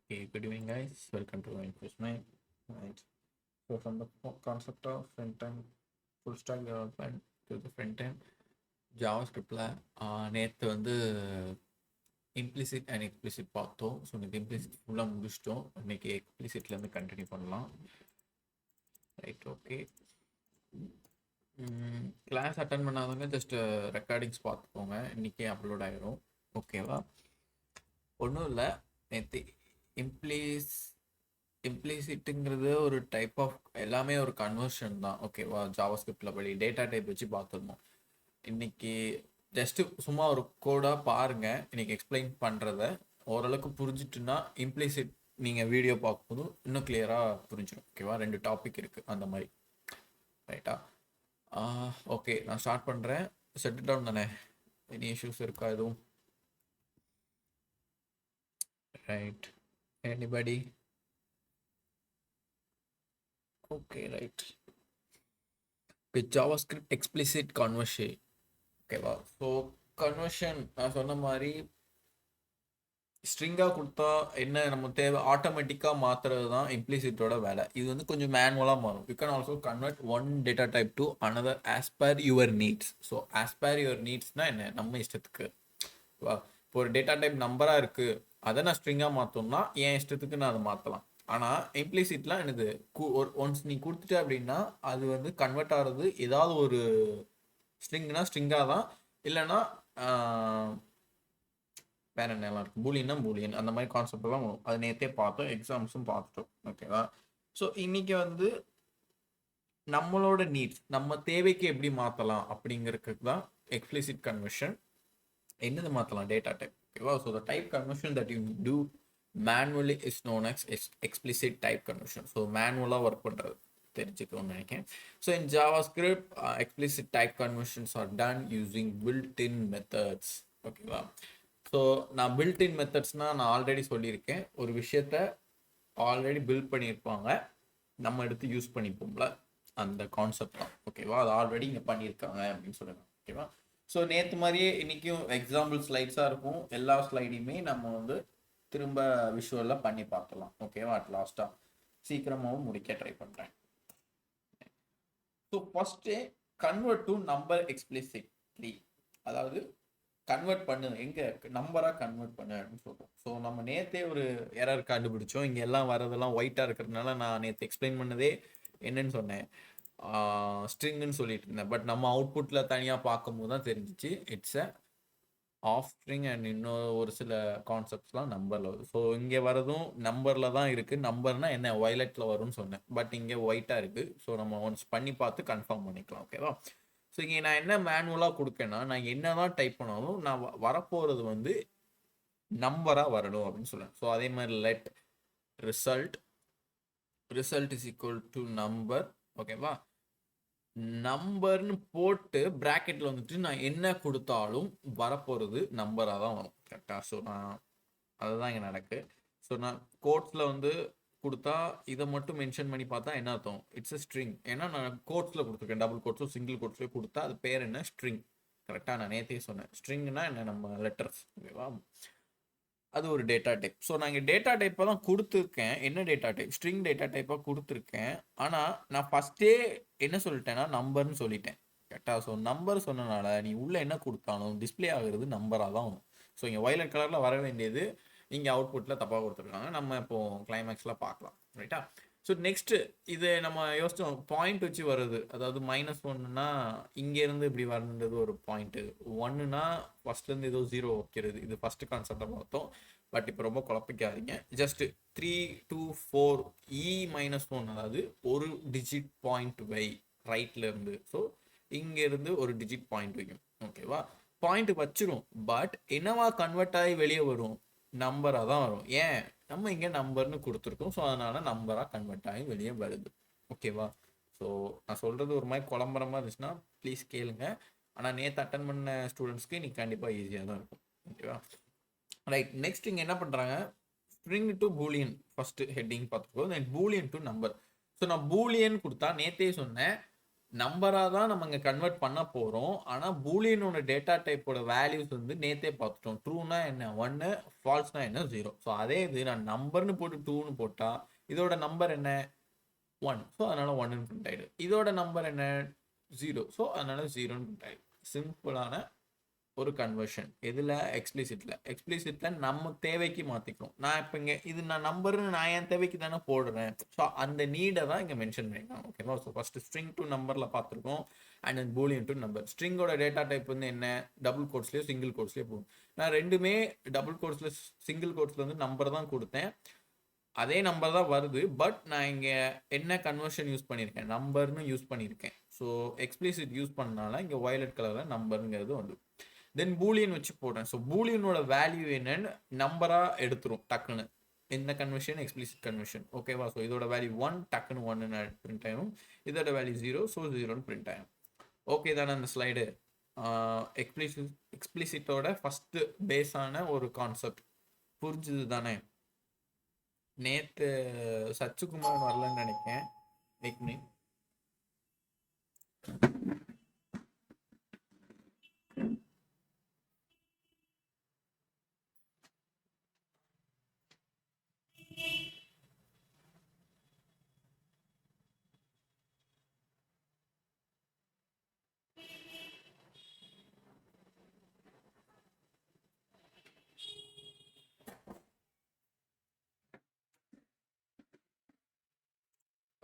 Okay, good evening, guys. Welcome to Investment. Right. So, from the concept of front end, full stack development to the front end, JavaScriptல நேற்று வந்து implicit and explicit பார்த்தோம். So இன்னைக்கு implicit ஃபுல்லாக முடிச்சிட்டோம். இன்னைக்கு எக்ஸ்பிளிசிட்லேருந்து continue பண்ணலாம். Right, okay. Class attend பண்ணாதவங்க just recordings பார்த்துக்கோங்க. இன்றைக்கே அப்லோட் ஆகிரும். ஓகேவா? ஒன்றும் இல்லை. நேற்று இம்ப்ளீஸ் இம்ப்ளிசிட்டுங்கிறது ஒரு டைப் ஆஃப் எல்லாமே ஒரு கன்வர்ஷன் தான். ஓகேவா? ஜாவாஸ்கிரிப்டில் படி டேட்டா டைப் வச்சு பார்த்துருந்தோம். இன்னைக்கு ஜஸ்ட்டு சும்மா ஒரு கோடாக பாருங்கள். இன்னைக்கு எக்ஸ்பிளைன் பண்ணுறத ஓரளவுக்கு புரிஞ்சிட்டுன்னா இம்ப்ளிசிட் நீங்கள் வீடியோ பார்க்கும்போது இன்னும் கிளியராக புரிஞ்சிடும். ஓகேவா? 2 டாபிக் இருக்குது அந்த மாதிரி. ரைட்டா? ஓகே, நான் ஸ்டார்ட் பண்ணுறேன். செட் டவுன் தானே? எனி இஷ்யூஸ் இருக்கா எதுவும்? Right, anybody? Okay, right. With JavaScript explicit conversion. ஓகேவா? ஸோ கன்வர்ஷன் நான் சொன்ன மாதிரி ஸ்ட்ரிங்காக கொடுத்தா என்ன நம்ம தேவை ஆட்டோமேட்டிக்காக மாற்றுறது தான் இம்ப்ளிசிட்டோட வேலை. இது வந்து கொஞ்சம் மேனுவலாக மாறும். You can also convert one data type to another as per your needs. So as per your நீட்ஸ்னால் என்ன? நம்ம இஷ்டத்துக்கு. வா, இப்போ ஒரு டேட்டா டைப் நம்பராக இருக்குது, அதை நான் ஸ்ட்ரிங்காக மாற்றோம்னா என் இஷ்டத்துக்கு நான் அதை மாற்றலாம். ஆனால் இம்ப்ளிசிட்லாம் என்னது, ஒன்ஸ் நீ கொடுத்துட்ட அப்படின்னா அது வந்து கன்வெர்ட் ஆகிறது ஏதாவது ஒரு ஸ்ட்ரிங்னா ஸ்ட்ரிங்காக தான், இல்லைன்னா வேற என்னெல்லாம் இருக்குது, பூலியன்னா பூலியன், அந்த மாதிரி கான்செப்ட்லாம் வரும். அது நேற்றே பார்த்தோம், எக்ஸாம்ஸும் பார்த்துட்டோம். ஓகேவா? ஸோ இன்னைக்கு வந்து நம்மளோட நீட்ஸ், நம்ம தேவைக்கு எப்படி மாற்றலாம் அப்படிங்கிறதுக்கு தான் எக்ஸ்பிளிசிட் கன்வர்ஷன். என்னது மாற்றலாம்? Data type. ஓகேவா? So the type conversion that you do manually is known as explicit type conversion. So மேனுவலாக ஒர்க் பண்ணுறது தெரிஞ்சுக்கணும்னு நினைக்கிறேன். So in JavaScript explicit type conversions are done using built-in methods. ஓகேவா? So நான் built-in மெத்தட்ஸ்னால் நான் already சொல்லியிருக்கேன். ஒரு விஷயத்த ஆல்ரெடி பில்ட் பண்ணியிருப்பாங்க, நம்ம எடுத்து யூஸ் பண்ணிப்போம்ல, அந்த கான்செப்ட் தான். ஓகேவா? அது ஆல்ரெடி இங்கே பண்ணியிருக்காங்க அப்படின்னு சொல்லுவாங்க. ஓகேவா? ஸோ நேற்று மாதிரியே இன்றைக்கும் எக்ஸாம்பிள் ஸ்லைட்ஸாக இருக்கும். எல்லா ஸ்லைடையுமே நம்ம வந்து திரும்ப விஷுவலாக பண்ணி பார்க்கலாம். ஓகேவா? அட் லாஸ்ட்டாக சீக்கிரமாகவும் முடிக்க ட்ரை பண்ணுறேன். So first convert to number explicitly, அதாவது கன்வெர்ட் பண்ணு, எங்கே நம்பராக கன்வெர்ட் பண்ணு அப்படின்னு சொல்கிறோம். ஸோ நம்ம நேற்றே ஒரு எரர் கண்டுபிடிச்சோம். இங்கே எல்லாம் வரதெல்லாம் ஒயிட்டாக இருக்கிறதுனால நான் நேற்று எக்ஸ்பிளைன் பண்ணதே என்னன்னு சொன்னேன், ஸ்ட்ரிங்குன்னு சொல்லிட்டு இருந்தேன். பட் நம்ம அவுட்புட்டில் தனியாக பார்க்கும்போது தான் தெரிஞ்சிச்சு it's a of string and இன்னும் ஒரு சில கான்செப்ட்ஸ்லாம் நம்பரில் வருது. ஸோ இங்கே வரதும் நம்பரில் தான் இருக்குது. நம்பர்னால் என்ன, வயலட்டில் வரும்னு சொன்னேன், பட் இங்கே ஒயிட்டாக இருக்குது. ஸோ நம்ம ஒன்ஸ் பண்ணி பார்த்து கன்ஃபார்ம் பண்ணிக்கலாம். ஓகேவா? ஸோ இங்கே நான் என்ன மேனுவலாக கொடுக்கேன்னா, நான் என்ன தான் டைப் பண்ணாலும் நான் வரப்போகிறது வந்து நம்பராக வரணும் அப்படின்னு சொல்லுவேன். ஸோ அதே மாதிரி let result is equal to number. ஓகேவா? நம்பர்னு போட்டு ப்ராக்கெட்டில் வந்துட்டு நான் என்ன கொடுத்தாலும் வரப்போகிறது நம்பராக தான் வரும். கரெக்டாக? ஸோ நான் அதுதான் இங்கே நடக்கு. ஸோ நான் கோட்ஸில் வந்து கொடுத்தா இதை மட்டும் மென்ஷன் பண்ணி பார்த்தா என்ன அர்த்தம்? It's a string. ஏன்னா நான் கோட்ஸில் கொடுத்துருக்கேன், டபுள் கோட்ஸோ சிங்கிள் கோட்ஸ்லேயே கொடுத்தா அது பேர் என்ன? ஸ்ட்ரிங். கரெக்டாக? நான் நேற்றே சொன்னேன் ஸ்ட்ரிங்னா என்ன, நம்ம லெட்டர்ஸ். ஓகேவா? அது ஒரு டேட்டா டைப். ஸோ நான் இங்கே டேட்டா டைப்பை தான் கொடுத்துருக்கேன். என்ன டேட்டா டைப்? ஸ்ட்ரிங் டேட்டா டைப்பாக கொடுத்துருக்கேன். ஆனால் நான் ஃபஸ்ட்டே என்ன சொல்லிட்டேன்னா நம்பர்னு சொல்லிட்டேன். கரெக்டாக? ஸோ நம்பர் சொன்னனால நீ உள்ளே என்ன கொடுத்தாலும் டிஸ்பிளே ஆகுறது நம்பராக தான் வரும். ஸோ இங்கே வயலட் கலரில் வர வேண்டியது இங்கே அவுட்புட்டில் தப்பாக கொடுத்துருக்காங்க. நம்ம இப்போது கிளைமேக்ஸில் பார்க்கலாம். ரைட்டா? ஸோ நெக்ஸ்ட்டு இது நம்ம யோசிச்சோம், பாயிண்ட் வச்சு வருது. அதாவது -1ன்னா இங்கேருந்து இப்படி வரணுன்றது ஒரு பாயிண்ட்டு, 1ன்னா ஃபஸ்ட்லேருந்து ஏதோ 0 வைக்கிறது. இது ஃபஸ்ட்டு கான்செப்டை பார்த்தோம். பட் இப்போ ரொம்ப குழப்பிக்காதீங்க. ஜஸ்ட்டு 3 2 4 E-1, அதாவது ஒரு டிஜிட் பாயிண்ட் வை ரைட்லேருந்து. ஸோ இங்கேருந்து ஒரு டிஜிட் பாயிண்ட் வைக்கும். ஓகேவா? பாயிண்ட் வச்சிரும், பட் என்னவா கன்வெர்ட் ஆகி வெளியே வரும்? நம்பராக தான் வரும். ஏன்? நம்ம இங்கே நம்பர்னு கொடுத்துருக்கோம். ஸோ அதனால் நம்பராக கன்வெர்ட் ஆகி வெளியே வருது. ஓகேவா? ஸோ நான் சொல்கிறது ஒரு மாதிரி குழம்புற மாதிரி இருந்துச்சுன்னா ப்ளீஸ் கேளுங்க. ஆனால் நேற்று அட்டன் பண்ண ஸ்டூடெண்ட்ஸ்க்கு இன்னைக்கு கண்டிப்பாக ஈஸியாக தான் இருக்கும். ஓகேவா? ரைட், நெக்ஸ்ட் இங்கே என்ன பண்ணுறாங்க, string to Boolean first heading பார்த்துக்கோ, தென் பூலியன் டு நம்பர். ஸோ நான் பூலியன் கொடுத்தா நேற்றே சொன்னேன் நம்பராக தான் நம்ம இங்கே கன்வெர்ட் பண்ண போகிறோம். ஆனால் பூலியனோட டேட்டா டைப்போட வேல்யூஸ் வந்து நேற்றே பார்த்துட்டோம். ட்ரூனா என்ன 1, ஃபால்ஸ்னா என்ன 0. ஸோ அதே இது நான் நம்பர்னு போட்டு 2ன்னு போட்டால் இதோட நம்பர் என்ன 1. ஸோ அதனால 1ன்னு பிரிண்ட் ஆகிடும். இதோட நம்பர் என்ன 0. ஸோ அதனால 0ன்னு பிரிண்ட் ஆகிடும். சிம்பிளான ஒரு கன்வர்ஷன். எதில் எக்ஸ்பிளிசிட்டில் நம்ம தேவைக்கு மாற்றிக்கணும். நான் இப்போ இங்கே இது நான் நம்பர்னு நான் என் தேவைக்கு தானே போடுறேன். ஸோ அந்த நீடை தான் இங்கே மென்ஷன் பண்ணிக்கலாம். ஓகேவா? ஸோ ஃபஸ்ட்டு ஸ்ட்ரிங் டு நம்பரில் பார்த்துருக்கோம். And then boolean to number. ஸ்ட்ரிங்கோட டேட்டா டைப் வந்து என்ன டபுள் கோட்ஸ்லேயோ சிங்கிள் கோட்ஸ்லேயோ போகும். நான் ரெண்டுமே டபுள் கோட்ஸில் சிங்கிள் கோட்ஸில் வந்து நம்பர் தான் கொடுத்தேன். அதே நம்பர் தான் வருது. பட் நான் இங்கே என்ன கன்வர்ஷன் யூஸ் பண்ணியிருக்கேன் நம்பர்னு யூஸ் பண்ணியிருக்கேன். ஸோ எக்ஸ்பிளிசிட் யூஸ் பண்ணனால இங்கே வயலட் கலரில் நம்பருங்கிறது வந்து தென் பூலியன் வச்சு போடுறேன். ஸோ பூலியனோட வேல்யூ என்னன்னு நம்பராக எடுத்துரும் டக்குன்னு. இந்த கன்வர்ஷன் எக்ஸ்பிளிசிட் கன்வர்ஷன். ஓகேவா? ஸோ இதோட வேல்யூ 1 டக்குன்னு 1ன்னு பிரிண்ட் ஆயிடும். இதோட வேல்யூ 0 ஸோ 0ன்னு பிரிண்ட் ஆயிடும். ஓகே தானே அந்த ஸ்லைடு? எக்ஸ்பிளிசிட்டோட ஃபஸ்ட்டு பேஸான ஒரு கான்செப்ட் புரிஞ்சுது தானே? நேற்று சச்சுகுமார் வரலன்னு நினைக்கிறேன்.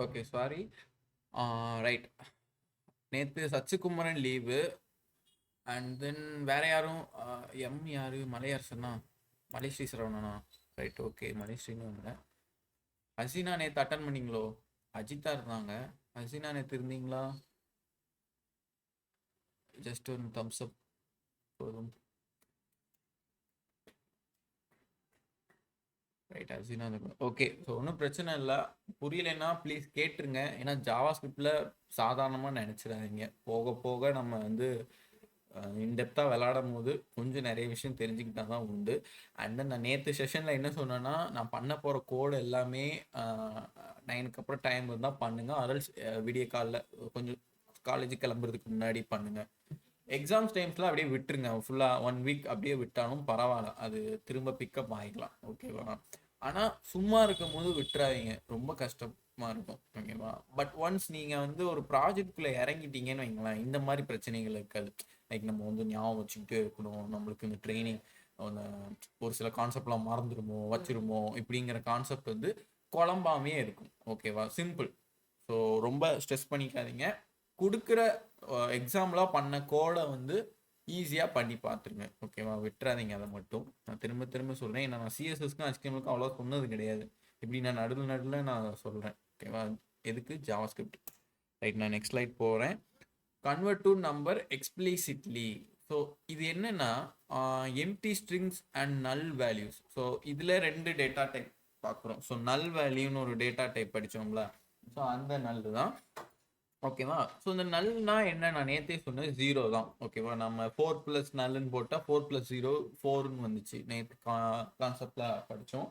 Okay sorry. ரைட். நேற்று சச்சுகுமரன் லீவு. அண்ட் தென் வேற யாரும் யாரு மலையரசனா மலைஸ்ரீ சரவணனா? ரைட் ஓகே மலைஸ்ரீன்னு வந்தேன். ஹசீனா நேற்று அட்டன் பண்ணிங்களோ? அஜித்தா இருந்தாங்க. ஹசீனா நேற்று இருந்தீங்களா? ஜஸ்ட் ஒரு தம்ஸ் அப் போதும். Right Hasina okay. ஸோ ஒன்றும் பிரச்சனை இல்லை. புரியலைன்னா ப்ளீஸ் கேட்டுருங்க. ஏன்னா ஜாவா ஸ்கிரிப்டில் சாதாரணமாக நினச்சிடாதீங்க. போக போக நம்ம வந்து இன்டெப்த்தாக விளாடும் போது கொஞ்சம் நிறைய விஷயம் தெரிஞ்சுக்கிட்டா தான் உண்டு. அண்ட் தென் நான் நேற்று செஷனில் என்ன சொன்னேன்னா நான் பண்ண போகிற கோடு எல்லாமே 9க்கு அப்புறம் டைம் இருந்தால் பண்ணுங்கள். அதல்ஸ் விடிய காலில் கொஞ்சம் காலேஜுக்கு கிளம்புறதுக்கு முன்னாடி பண்ணுங்கள். எக்ஸாம்ஸ் டைம்ஸ்லாம் அப்படியே விட்டுருங்க. ஃபுல்லாக 1 வீக் அப்படியே விட்டாலும் பரவாயில்ல. அது திரும்ப பிக்கப் ஆகிக்கலாம். ஓகேவா? ஆனால் சும்மா இருக்கும் போது விட்டுறாதீங்க. ரொம்ப கஷ்டமாக இருக்கும். ஓகேவா? பட் ஒன்ஸ் நீங்கள் வந்து ஒரு ப்ராஜெக்ட்குள்ளே இறங்கிட்டீங்கன்னு வைங்களேன், இந்த மாதிரி பிரச்சனைகள் இருக்காது. லைக் நம்ம வந்து ஞாபகம் வச்சுக்கிட்டே இருக்கணும். நம்மளுக்கு இந்த ட்ரைனிங் ஒரு சில கான்செப்ட்லாம் மறந்துடுமோ வச்சிருமோ இப்படிங்கிற கான்செப்ட் வந்து குழம்பாமே இருக்கும். ஓகேவா? சிம்பிள். ஸோ ரொம்ப ஸ்ட்ரெஸ் பண்ணிக்காதீங்க. கொடுக்குற எக்ஸாம்லாம் பண்ண கோடை வந்து ஈஸியாக பண்ணி பார்த்துருங்க. ஓகேவா? விட்டுறாதீங்க. அதை மட்டும் நான் திரும்ப திரும்ப சொல்கிறேன். ஏன்னா நான் சிஎஸ்எஸ்க்கும் HTML-க்கும் அவ்வளோ சொன்னது கிடையாது. இப்படி நான் நடுவில் நான் சொல்கிறேன். ஓகேவா? எதுக்கு ஜாவா ஸ்கிரிப்ட். ரைட். நான் நெக்ஸ்ட் ஸ்லைட் போகிறேன். Convert to number explicitly. So இது என்னன்னா எம்டி ஸ்ட்ரிங்ஸ் அண்ட் நல் வேல்யூஸ். ஸோ இதில் 2 டேட்டா டைப் பார்க்குறோம். ஸோ நல் வேல்யூன்னு ஒரு டேட்டா டைப் படித்தோம்ல. ஸோ அந்த நல் தான். ஓகேவா? ஸோ இந்த நல்னா என்ன? நான் நேற்றே சொன்னது 0 தான். ஓகேவா? நம்ம 4 + நல்லுன்னு போட்டால் 4 + 0 4ன்னு வந்துச்சு. நேற்று கான்செப்டில் படித்தோம்.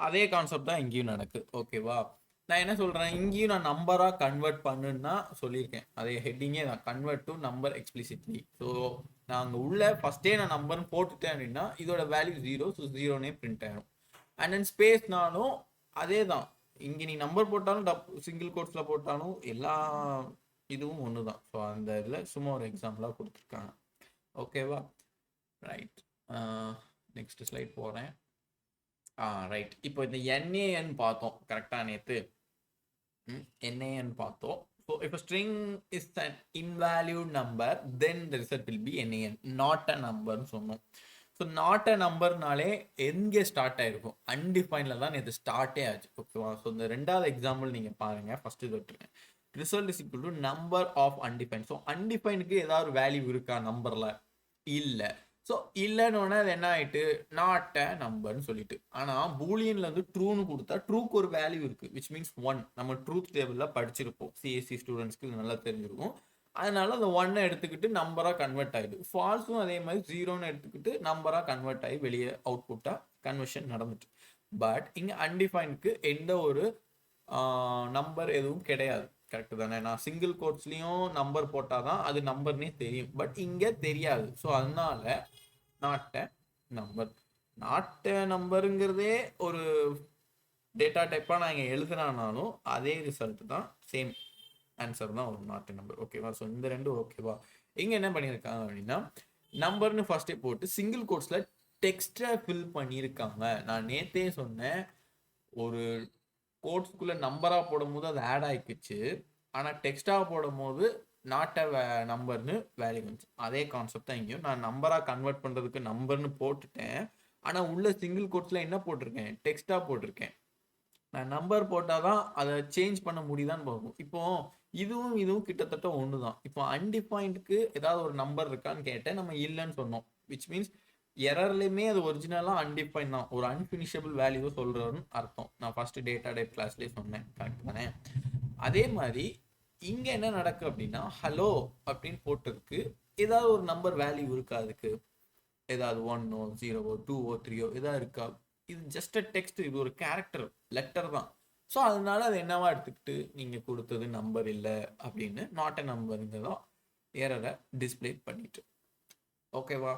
அதே கான்செப்ட் தான் இங்கேயும் நடக்குது. ஓகேவா? நான் என்ன சொல்கிறேன், இங்கேயும் நான் நம்பராக கன்வெர்ட் பண்ணுன்னா சொல்லியிருக்கேன். அதே ஹெட்டிங்கே நான் convert to number explicitly. So நான் அங்கே உள்ள ஃபஸ்ட்டே நான் நம்பர்னு போட்டுட்டேன் அப்படின்னா இதோட வேல்யூ 0. ஸோ 0னே பிரிண்ட் ஆகிடும். அண்ட் தென் ஸ்பேஸ்னாலும் அதே தான். இங்கே நீ நம்பர் போட்டாலும் சிங்கிள் கோட்ஸில் போட்டாலும் எல்லா இதுவும் ஒன்று தான். ஸோ அந்த இதில் சும்மா ஒரு எக்ஸாம்பிளாக கொடுத்துருக்காங்க. ஓகேவா? ரைட். நெக்ஸ்ட் ஸ்லைட் போகிறேன். ரைட். இப்போ இந்த NaN பார்த்தோம் கரெக்டாக நேற்று. NaN பார்த்தோம். ஸோ இப்போ string is an invalid number then the result will be NaN, not a நம்பர்னு சொன்னோம். ஸோ நாட் அ நம்பர்னாலே எங்கே ஸ்டார்ட் ஆகிருக்கும்? அன்டிஃபைனில் தான் நேற்று ஸ்டார்ட்டே ஆச்சு. ஓகேவா? ஸோ இந்த 2வது எக்ஸாம்பிள் நீங்கள் பாருங்கள். ஃபஸ்ட்டு இது விட்டுருங்க. Result is equal to number of undefined. So அன்டிஃபைனுக்கு ஏதாவது வேல்யூ இருக்கா நம்பரில்? இல்லை. ஸோ இல்லைன்னு அது என்ன ஆகிட்டு நாட் அ நம்பர்னு சொல்லிட்டு. ஆனால் பூலியனில் வந்து ட்ரூன்னு கொடுத்தா ட்ரூக்கு ஒரு வேல்யூ இருக்குது, விச் மீன்ஸ் 1. நம்ம ட்ரூத் டேபிளில் படிச்சிருப்போம். சிஎஸ்சி ஸ்டூடெண்ட்ஸ்க்கு இது நல்லா தெரிஞ்சிருக்கும். அதனால அந்த 1 எடுத்துக்கிட்டு நம்பராக கன்வெர்ட் ஆகிடுது. ஃபால்ஸும் அதே மாதிரி 0ன்னு எடுத்துக்கிட்டு நம்பராக கன்வெர்ட் ஆகி வெளியே அவுட்புட்டாக கன்வர்ஷன் நடந்துட்டு. பட் இங்கே அன்டிஃபைனுக்கு எந்த ஒரு நம்பர் எதுவும் கிடையாது. கரெக்ட் தானே? நான் சிங்கிள் கோட்ஸ்லயும் நம்பர் போட்டாதான் அது நம்பர்னே தெரியும், பட் இங்க தெரியாது. ஸோ அதனால not a number. Not a நம்பருங்கிறதே ஒரு டேட்டா டைப்பா நான் இங்க எழுதுனாலும் அதே ரிசல்ட் தான், சேம் ஆன்சர் தான் ஒரு நாட் அ நம்பர். ஓகேவா? ஸோ இந்த ரெண்டும் ஓகேவா? இங்க என்ன பண்ணியிருக்காங்க அப்படின்னா, நம்பர்னு ஃபர்ஸ்டே போட்டு சிங்கிள் கோட்ஸ்ல டெக்ஸ்டை ஃபில் பண்ணியிருக்காங்க. நான் நேத்தே சொன்னேன், ஒரு கோட்ஸ்குள்ள நம்பரா போடும்போது அது ஆட் ஆயிக்குச்சு, ஆனா டெக்ஸ்டா போடும்போது நாட் அ நம்பர்னு வேல்யூ வந்துச்சு. அதே கான்செப்ட் தான் இங்கேயும். நான் நம்பரா கன்வெர்ட் பண்றதுக்கு நம்பர்னு போட்டுட்டேன், ஆனா உள்ள சிங்கிள் கோட்ஸ்ல என்ன போட்டிருக்கேன்? டெக்ஸ்டா போட்டிருக்கேன். நான் நம்பர் போட்டாதான் அதை சேஞ்ச் பண்ண முடியுதான்னு பார்க்கும். இப்போ இதுவும் கிட்டத்தட்ட ஒன்று தான். இப்போ அன்டிஃபைன்டுக்கு ஏதாவது ஒரு நம்பர் இருக்கான்னு கேட்டேன், நம்ம இல்லைன்னு சொன்னோம். விச் மீன்ஸ் எரர்லையுமே அது ஒரிஜினலாக அன்டிஃபைன் தான், ஒரு அன்ஃபினிஷபிள் வேல்யூவை சொல்கிறோன்னு அர்த்தம். நான் ஃபர்ஸ்ட் டேட்டா டைப் கிளாஸ்லேயே சொன்னேன், கரெக்ட் தானே? அதே மாதிரி இங்கே என்ன நடக்கு அப்படின்னா, ஹலோ அப்படின்னு போட்டிருக்கு, ஏதாவது ஒரு நம்பர் வேல்யூ இருக்கா அதுக்கு? ஏதாவது 1ஓ 0ஓ 2ஓ 3ஓ ஏதாவது இருக்கா? இது ஜஸ்ட் அ டெக்ஸ்ட், இது ஒரு கேரக்டர் லெட்டர் தான். ஸோ அதனால அது என்னவா எடுத்துக்கிட்டு நீங்கள் கொடுத்தது நம்பர் இல்லை அப்படின்னு நாட் அ நம்பருங்கிறதா எரரை டிஸ்பிளே பண்ணிட்டு. ஓகேவா?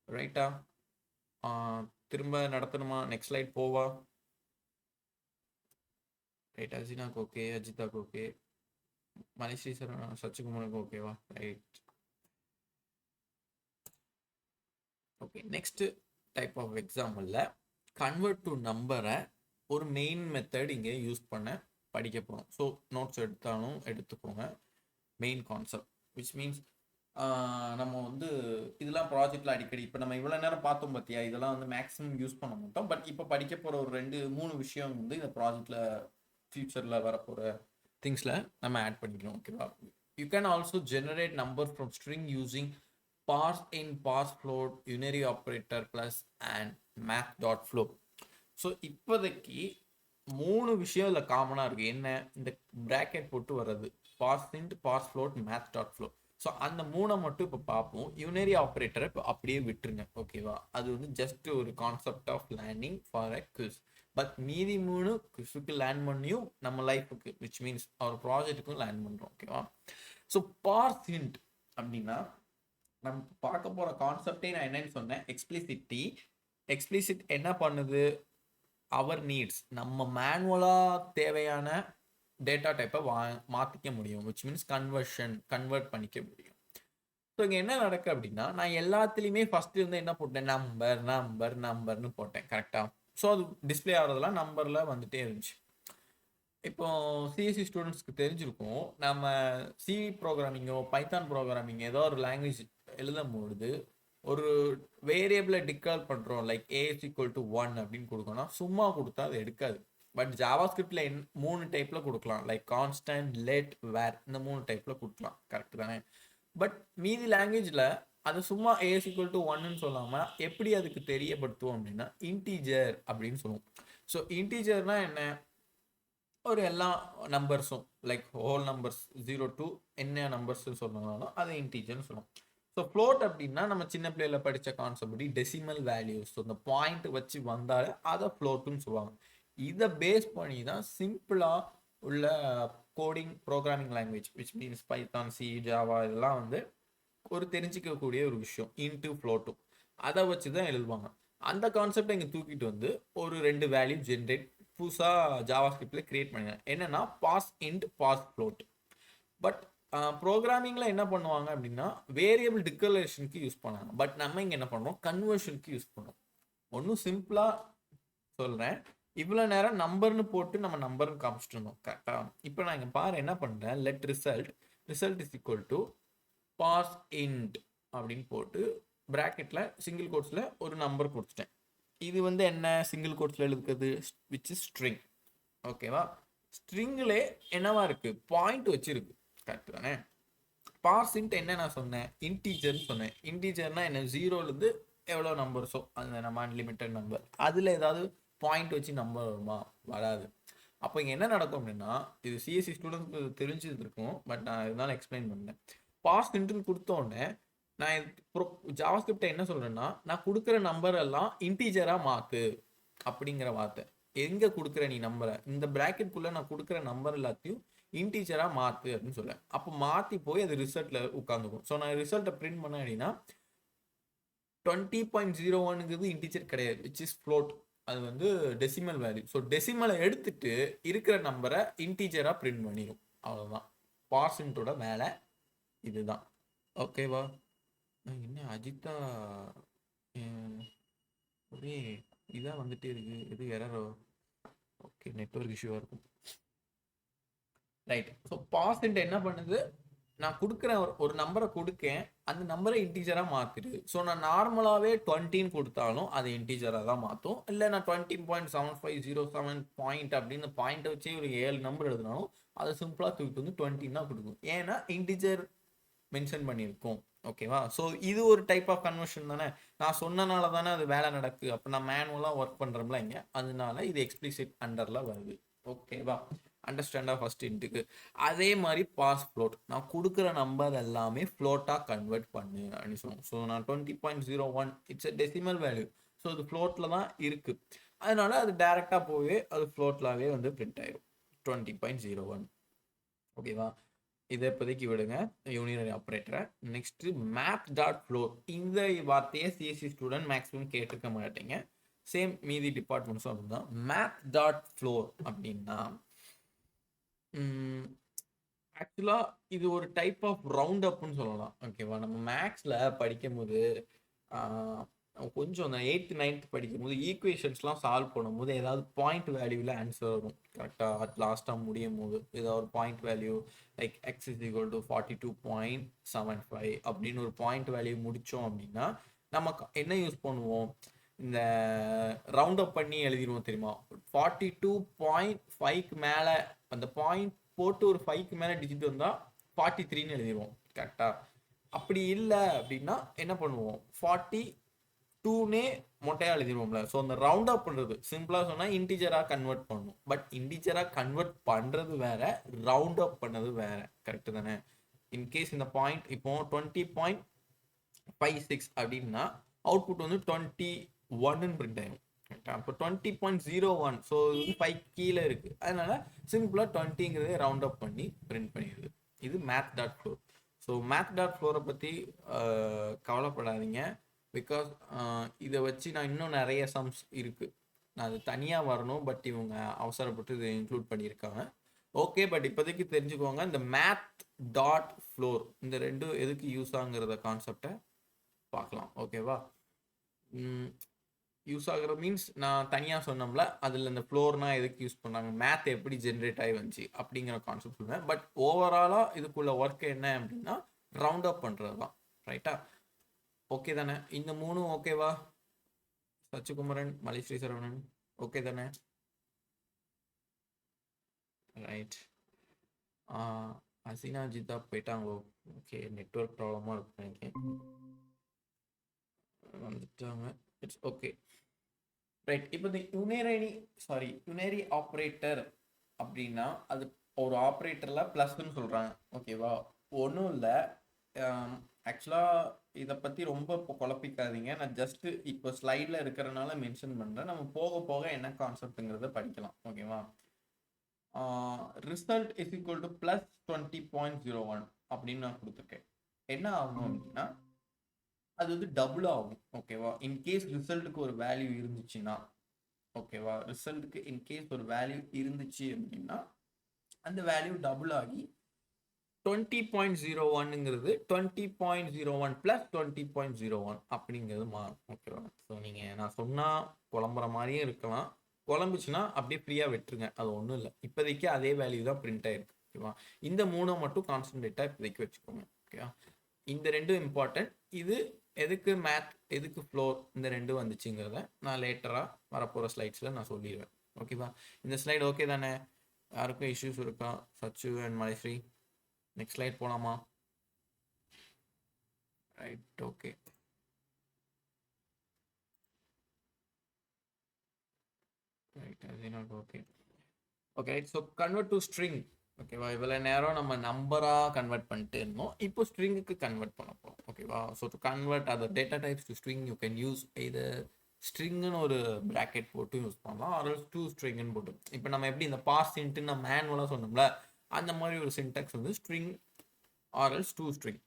ரைட்டா? திரும்ப நடத்தணுமா? நெக்ஸ்ட் ஸ்லைட் போவா? ரைட், அஜினாக்கு ஓகே, அஜிதாக்கு ஓகே, மணிஸ்ரீ சச்சிகுமாருக்கு ஓகேவா? Right. Okay, next type of எக்ஸாம்பிளில் கன்வெர்ட் டு நம்பரை ஒரு மெயின் மெத்தட் இங்கே யூஸ் பண்ண படிக்க போகிறோம். ஸோ நோட்ஸ் எடுத்தாலும் எடுத்துக்கோங்க. மெயின் கான்செப்ட் விச் மீன்ஸ் நம்ம வந்து இதெல்லாம் ப்ராஜெக்டில் அடிக்கடி இப்போ நம்ம இவ்வளோ நேரம் பார்த்தோம் பார்த்தியா, இதெல்லாம் வந்து மேக்ஸிமம் யூஸ் பண்ண மாட்டோம். பட் இப்போ படிக்க போகிற ஒரு 2-3 விஷயம் வந்து இந்த ப்ராஜெக்டில் ஃபியூச்சரில் வரப்போகிற திங்ஸில் நம்ம ஆட் பண்ணிக்கணும். ஓகேவா? You can also generate number from string using parse in, parse float, unary operator plus and math.flow. So இப்போதைக்கு 3 விஷயம் இதில் காமனாக இருக்குது. என்ன? இந்த ப்ராக்கெட் போட்டு வர்றது, parse int, parse float, math.flow. So அந்த 3 மட்டும் இப்போ பார்ப்போம். யூனரி ஆப்ரேட்டரை இப்போ அப்படியே விட்டுருங்க. ஓகேவா? அது வந்து ஜஸ்ட் ஒரு concept of learning for a quiz. But மீதி 3 குவிஸுக்கு லேர்ன் பண்ணியும் நம்ம லைஃபுக்கு விச் மீன்ஸ் அவர் ப்ராஜெக்ட்டுக்கும் லேர்ன் பண்ணுறோம். ஓகேவா? ஸோ பார்ஸ் இன்ட் அப்படின்னா நம்ம பார்க்க போகிற கான்செப்டே நான் என்னன்னு சொன்னேன், எக்ஸ்பிளிசிட்டி. எக்ஸ்பிளிசிட் என்ன பண்ணுது? அவர் நீட்ஸ், நம்ம மேனுவலாக தேவையான டேட்டா டைப்பை மாற்றிக்க முடியும், விச் மீன்ஸ் கன்வெர்ட் பண்ணிக்க முடியும். ஸோ இங்கே என்ன நடக்கு அப்படின்னா, நான் எல்லாத்துலேயுமே ஃபஸ்ட்டு இருந்து என்ன போட்டேன்? நம்பர்னு போட்டேன். கரெக்டாக? ஸோ அது டிஸ்பிளே ஆகிறதுலாம் நம்பரில் வந்துட்டே இருந்துச்சு. இப்போ சிஎஸ்சி ஸ்டூடெண்ட்ஸ்க்கு தெரிஞ்சிருக்கும், நம்ம சி ப்ரோக்ராமிங்கோ பைத்தான் ப்ரோக்ராமிங் ஏதோ ஒரு லாங்குவேஜ் எழுதும்பொழுது ஒரு வேரியபிளை டிக்ளேர் பண்ணுறோம், like A is equal to 1 அப்படின்னு கொடுக்கணும். சும்மா கொடுத்தா அது எடுக்காது. பட் ஜாவா ஸ்கிரிப்டில் 3 டைப்பில் கொடுக்கலாம், லைக் கான்ஸ்டன்ட், லெட், வேர், இந்த 3 டைப்பில் கொடுக்கலாம். கரெக்ட் தானே? பட் மீதி லாங்குவேஜில் அது சும்மா ஏ இஸ் ஈக்குவல் டு 1ன்னு சொல்லாமல் எப்படி அதுக்கு தெரியப்படுத்துவோம் அப்படின்னா இன்டீஜர் அப்படின்னு சொல்லுவோம். ஸோ இன்டீஜர்னா என்ன? ஒரு எல்லா நம்பர்ஸும் லைக் ஹோல் நம்பர்ஸ் 0 to என்ன நம்பர்ஸ் சொன்னாலும் அதை இன்டீஜர்னு சொல்லுவோம். ஸோ ஃப்ளோட் அப்படின்னா நம்ம சின்ன பிள்ளையில படித்த கான்செப்ட் படி டெசிமல் வேல்யூஸ், ஸோ இந்த பாயிண்ட் வச்சு வந்தாலே அதை ஃப்ளோட்டுன்னு சொல்லுவாங்க. இதை பேஸ் பண்ணி தான் சிம்பிளாக உள்ள coding programming language which means Python, C, Java இதெல்லாம் வந்து ஒரு தெரிஞ்சிக்கக்கூடிய ஒரு விஷயம். இன்ட்டு ஃப்ளோட்டும் அதை வச்சு தான் எழுதுவாங்க. அந்த கான்செப்டை இங்கே தூக்கிட்டு வந்து ஒரு 2 வேல்யூ ஜென்ரேட் புதுசாக ஜாவா ஸ்கிரிப்டில் கிரியேட் பண்ணிடுங்க. என்னன்னா pass int, pass float. But ப்ரோக்ராமிங்கில் என்ன பண்ணுவாங்க அப்படின்னா வேரியபிள் டிக்ளரேஷனுக்கு யூஸ் பண்ணாங்க. பட் நம்ம இங்கே என்ன பண்ணுறோம்? கன்வர்ஷனுக்கு யூஸ் பண்ணுறோம். ஒன்றும் சிம்பிளாக சொல்கிறேன், இவ்வளோ நேரம் நம்பர்னு போட்டு நம்ம நம்பர்னு காமிச்சிட்டு இருந்தோம். கரெக்டாக? இப்போ நான் இங்கே பாரு என்ன பண்ணுறேன், let result is equal to parse int அப்படின்னு போட்டு ப்ராக்கெட்டில் சிங்கிள் கோட்ஸில் ஒரு நம்பர் கொடுத்துட்டேன். இது வந்து என்ன? சிங்கிள் கோட்ஸில் எழுதுக்கிறது விச் இஸ் ஸ்ட்ரிங். ஓகேவா? ஸ்ட்ரிங்கிலே என்னவா இருக்கு? பாயிண்ட் வச்சிருக்கு. கரெக்ட் தானே? பார்ஸ் இன்ட் என்ன நான் சொன்னேன்? இன்டீஜர்னு சொன்னேன். இன்டீஜர்னா என்ன? 0லேருந்து எவ்வளோ நம்பர்ஸோ அந்த நம்ம அன்லிமிட்டட் நம்பர், அதில் ஏதாவது பாயிண்ட் வச்சு நம்பர் வருமா? வராது. அப்போ இங்கே என்ன நடக்கும் அப்படின்னா, இது சிஎஸ்சி ஸ்டூடெண்ட்ஸ்க்கு தெரிஞ்சது இருக்கும், பட் நான் இருந்தாலும் எக்ஸ்பிளைன் பண்ணேன். பார்ஸ் இன்ட்னு கொடுத்தோடனே நான் ஜாவா ஸ்கிரிப்டை என்ன சொல்கிறேன்னா, நான் கொடுக்குற நம்பர் எல்லாம் இன்டீஜராக மாற்று அப்படிங்கிற வார்த்தை. எங்கே கொடுக்குற நீ நம்பரை, இந்த ப்ராக்கெட்குள்ளே நான் கொடுக்குற நம்பர் எல்லாத்தையும் இன்டீஜராக மாற்று அப்படின்னு சொல்லுவேன். அப்போ மாற்றி போய் அது ரிசல்ட்டில் உட்காந்துக்கும். ஸோ நான் ரிசல்ட்டை பிரிண்ட் பண்ணேன் அப்படின்னா 20.01ங்கிறது இன்டீஜர் கிடையாது, விச் இஸ் ஃப்ளோட். அது வந்து டெசிமல் வேல்யூ. ஸோ டெசிமலை எடுத்துட்டு இருக்கிற நம்பரை இன்டீஜராக பிரிண்ட் பண்ணிடும். அவ்வளோதான் பார்சன்ட்டோட வேலை இதுதான். ஓகேவா? என்ன அஜித்தா ஒரே இதாக வந்துட்டே இருக்கு, எது எரரோ? ஓகே, நெட்வொர்க் இஷ்யூவாக இருக்கும். ரைட். ஸோ பார்சன்ட் என்ன பண்ணுது, நான் கொடுக்குற ஒரு நம்பரை கொடுக்கேன், அந்த நம்பரை இன்டீஜராக மாற்றிடு. ஸோ நான் நார்மலாகவே 20 கொடுத்தாலும் அதை இன்டீஜராக தான் மாற்றும். இல்லை நான் 20.7507 பாயிண்ட் அப்படின்னு பாயிண்ட்டை வச்சு ஒரு 7 நம்பர் எழுதினாலும் அதை சிம்பிளாக தூக்கிட்டு வந்து 20 தான் கொடுக்கும். ஏன்னா இன்டீஜர் மென்ஷன் பண்ணியிருக்கோம். ஓகேவா? ஸோ இது ஒரு டைப் ஆஃப் கன்வர்ஷன் தானே. நான் சொன்னனால தானே அது வேலை நடக்குது. அப்போ நான் மேனுவலாக ஒர்க் பண்ணுறோம்ல இங்கே, அதனால இது எக்ஸ்பிளிசிட் அண்டரில் வருது. ஓகேவா? அண்டர்ஸ்டாண்டா ஃபர்ஸ்ட் இன்ட்டுக்கு. அதே மாதிரி பாஸ் ஃப்ளோட், நான் கொடுக்குற நம்பர் எல்லாமே ஃப்ளோட்டாக கன்வெர்ட் பண்ணு அப்படின்னு சொல்லுவோம். ஸோ நான் 20.01 it's a decimal value. So அது ஃப்ளோட்டில் தான் இருக்குது. அதனால அது டேரெக்டாக போய் அது ஃப்ளோட்லாவே வந்து பிரிண்ட் ஆயிடும் 20.01. ஓகேவா? இதை இப்போதைக்கு விடுங்க, யூனியனரி ஆப்ரேட்டரை. Next math dot floor. இந்த வார்த்தையை சிஎஸ்சி ஸ்டூடெண்ட் மேக்ஸிமம் கேட்டிருக்க மாட்டீங்க. சேம் மீதி டிபார்ட்மெண்ட்ஸும் அப்படிதான். மேத் டாட் ஃப்ளோர் அப்படின்னா ஆக்சுவலாக இது ஒரு டைப் ஆஃப் ரவுண்ட் அப்னு சொல்லலாம். ஓகேவா? நம்ம மேக்ஸில் படிக்கும் போது கொஞ்சம் அந்த 8th 9th படிக்கும் போது ஈக்குவேஷன்ஸ்லாம் சால்வ் பண்ணும்போது ஏதாவது பாயிண்ட் வேல்யூவில் ஆன்சர் வரும். கரெக்டாக அது லாஸ்ட்டாக முடியும் போது ஏதாவது ஒரு point value like X is equal to 42.75 அப்படின்னு ஒரு பாயிண்ட் வேல்யூ முடித்தோம் அப்படின்னா நமக்கு என்ன யூஸ் பண்ணுவோம், இந்த ரவுண்ட் அப் பண்ணி எழுதிடுவோம் தெரியுமா. 42.5க்கு மேலே அந்த பாயிண்ட் போட்டு ஒரு 5க்கு மேலே டிஜிட் வந்தால் 43ன்னு எழுதிடுவோம். கரெக்டாக? அப்படி இல்லை அப்படின்னா என்ன பண்ணுவோம், 42னே மொட்டையாக எழுதிடுவோம்ல. ஸோ அந்த ரவுண்ட் அப் பண்ணுறது சிம்பிளாக சொன்னால் இன்டிஜராக கன்வெர்ட் பண்ணணும். பட் இன்டிஜராக கன்வெர்ட் பண்ணுறது வேற, ரவுண்ட் அப் பண்ணது வேற. கரெக்டு தானே? இன்கேஸ் இந்த பாயிண்ட் இப்போ 20.56 அப்படின்னா அவுட்புட் வந்து 21ன்னு பிரிண்ட் ஆகும். அப்போ 20.01. ஸோ இது 5 கீழே இருக்குது. அதனால சிம்பிளாக 20ங்கிறதே ரவுண்ட் அப் பண்ணி பிரிண்ட் பண்ணிடுது. இது math dot floor. So math dot ஃப்ளோரை பற்றி கவலைப்படாதீங்க. பிகாஸ் இதை வச்சு நான் இன்னும் நிறைய சம்ஸ் இருக்குது, நான் அது தனியாக வரணும். பட் இவங்க அவசரப்பட்டு இதை இன்க்ளூட் பண்ணியிருக்காங்க. ஓகே, பட் இப்போதைக்கு தெரிஞ்சுக்கோங்க, இந்த மேத் டாட் ஃப்ளோர் இந்த ரெண்டும் எதுக்கு யூஸ் ஆகுங்கிறத கான்செப்டை பார்க்கலாம். ஓகேவா? யூஸ் ஆகிற மீன்ஸ் நான் தனியாக சொன்னோம்ல, அதில் இந்த ஃப்ளோர்னா எதுக்கு யூஸ் பண்ணாங்க, மேத் எப்படி ஜென்ரேட் ஆகி வந்துச்சு அப்படிங்கிற கான்செப்ட் சொல்லுவேன். பட் ஓவராலாக இதுக்குள்ள ஒர்க் என்ன அப்படின்னா ரவுண்ட் அப் பண்ணுறது தான். ரைட்டா? ஓகே தானே? இந்த மூணும் ஓகேவா? சச்சிகுமரன், மலைஸ்ரீ சரவணன் ஓகே தானே? ரைட். ஹசீனா ஜிதா போயிட்டாங்க. ஓகே, நெட்வொர்க் ப்ராப்ளமாக இருக்கு நினைக்கிறேன், வந்துட்டாங்க. It's okay. ரைட். இப்போ இந்த யுனரி ஆப்ரேட்டர் அப்படின்னா அது ஒரு ஆப்ரேட்டரில் ப்ளஸ்ன்னு சொல்கிறாங்க. ஓகேவா? ஒன்றும் இல்லை. ஆக்சுவலாக இதை பற்றி ரொம்ப இப்போ குழப்பிக்காதீங்க. நான் ஜஸ்ட்டு இப்போ ஸ்லைடில் இருக்கிறனால மென்ஷன் பண்ணுறேன். நம்ம போக போக என்ன கான்செப்ட்டுங்கிறத படிக்கலாம். ஓகேவா? Result is equal to plus 20.01 அப்படின்னு நான் கொடுத்துருக்கேன். என்ன ஆகும் அப்படின்னா அது வந்து டபுள் ஆகும். ஓகேவா? இன்கேஸ் ரிசல்ட்டுக்கு ஒரு வேல்யூ இருந்துச்சுன்னா, ஓகேவா, ரிசல்ட்டுக்கு இன்கேஸ் ஒரு வேல்யூ இருந்துச்சு அப்படின்னா அந்த வேல்யூ டபுள் ஆகி 20.01ங்கிறது 20.01 + 20.01 அப்படிங்கிறது மாறும். ஓகேவா? ஸோ நீங்கள் நான் சொன்னால் குழம்புற மாதிரியும் இருக்கலாம், குழம்புச்சுன்னா அப்படியே ஃப்ரீயாக விட்டுருங்க, அது ஒன்றும் இல்லை. இப்போதைக்கு அதே வேல்யூ தான் பிரிண்ட் ஆகிருக்கு. ஓகேவா? இந்த 3 மட்டும் கான்சன்ட்ரேட்டாக இப்போதைக்கு வச்சுக்கோங்க. ஓகேவா? இந்த ரெண்டும் இம்பார்ட்டன்ட். இது எதுக்கு மேத், எதுக்கு ஃப்ளோர், இந்த ரெண்டும் வந்துச்சுங்கிறத நான் லேட்டராக வரப்போகிற ஸ்லைட்ஸில் நான் சொல்லிடுவேன். ஓகேவா? இந்த ஸ்லைடு ஓகே தானே? யாருக்கும் இஷ்யூஸ் இருக்கா? சச்சு அண்ட் மலைஸ்ரீ, நெக்ஸ்ட் ஸ்லைட் போகலாமா? ரைட். ஓகே. ரைட். அது not okay. Okay. So convert to string. ஓகேவா? இவ்வளோ நேரம் நம்ம நம்பராக கன்வெர்ட் பண்ணிட்டு இருந்தோம், இப்போ ஸ்ட்ரிங்குக்கு கன்வெர்ட் பண்ண போகிறோம். ஓகேவா? So to convert other data types to string you can use either ஸ்ட்ரிங்குன்னு ஒரு ப்ராக்கெட் போட்டு யூஸ் பண்ணலாம், ஆர்எல்ஸ் டூ ஸ்ட்ரிங்குன்னு போட்டு. இப்போ நம்ம எப்படி இந்த பாஸ் இன்ட்டு நம்ம மேனுவலாக சொன்னோம்ல, அந்த மாதிரி ஒரு சின்டாக்ஸ் வந்து string or else to string.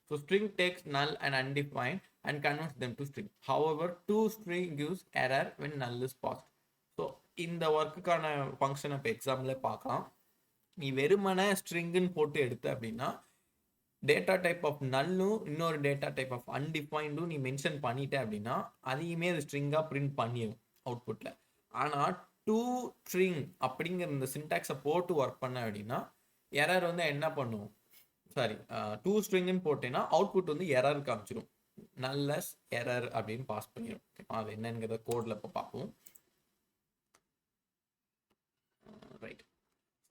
So string takes null and undefined and converts them to string. However, two string gives error when null is passed. So இந்த ஒர்க்குக்கான ஃபங்க்ஷனை இப்போ எக்ஸாம்பிளே பார்க்கலாம். நீ வெறுமனே ஸ்ட்ரிங்குன்னு போட்டு எடுத்த அப்படின்னா டேட்டா டைப் ஆஃப் நல்லும் இன்னொரு டேட்டா டைப் ஆஃப் அன்டிஃபைண்டும் நீ மென்ஷன் பண்ணிட்ட அப்படின்னா அதையுமே அது ஸ்ட்ரிங்காக பிரிண்ட் பண்ணிடும் அவுட்புட்டில். ஆனால் டூ ஸ்ட்ரிங் அப்படிங்கிற இந்த சின்டாக்ஸை போட்டு ஒர்க் பண்ண அப்படின்னா எரர் வந்து என்ன பண்ணும், சாரி டூ ஸ்ட்ரிங்குன்னு போட்டேன்னா அவுட்புட் வந்து எரர் காமிச்சிடும், நல்லஸ் எரர் அப்படின்னு பாஸ் பண்ணிடும். அது என்னங்கிறத கோடில் இப்போ பார்ப்போம். Right,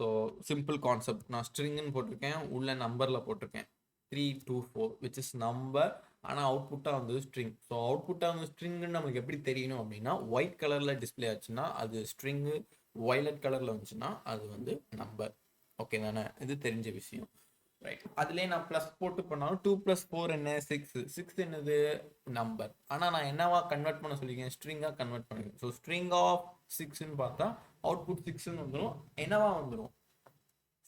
so simple concept. நான் ஸ்ட்ரிங்குன்னு போட்டிருக்கேன், உள்ள நம்பரில் போட்டிருக்கேன் 3 2 4 விச் இஸ் நம்பர், ஆனால் அவுட்புட்டாக வந்து ஸ்ட்ரிங். ஸோ அவுட்புட்டாக வந்து ஸ்ட்ரிங்குன்னு நமக்கு எப்படி தெரியணும் அப்படின்னா, ஒயிட் கலரில் டிஸ்பிளே ஆச்சுன்னா அது ஸ்ட்ரிங்கு, வயலட் கலரில் வந்துச்சுன்னா அது வந்து நம்பர். ஓகே தானே, இது தெரிஞ்ச விஷயம். ரைட், அதுலேயே நான் ப்ளஸ் போட்டு பண்ணாலும் 2 + 4 என்ன 6, 6 என்னது நம்பர். ஆனால் நான் என்னவா கன்வெர்ட் பண்ண சொல்லியிருக்கேன், ஸ்ட்ரிங்காக கன்வெர்ட் பண்ணிருக்கேன். ஸோ ஸ்ட்ரிங் ஆஃப் 6ன்னு பார்த்தா அவுட்புட் 6ன்னு வந்துடும், என்னவா வந்துடும்,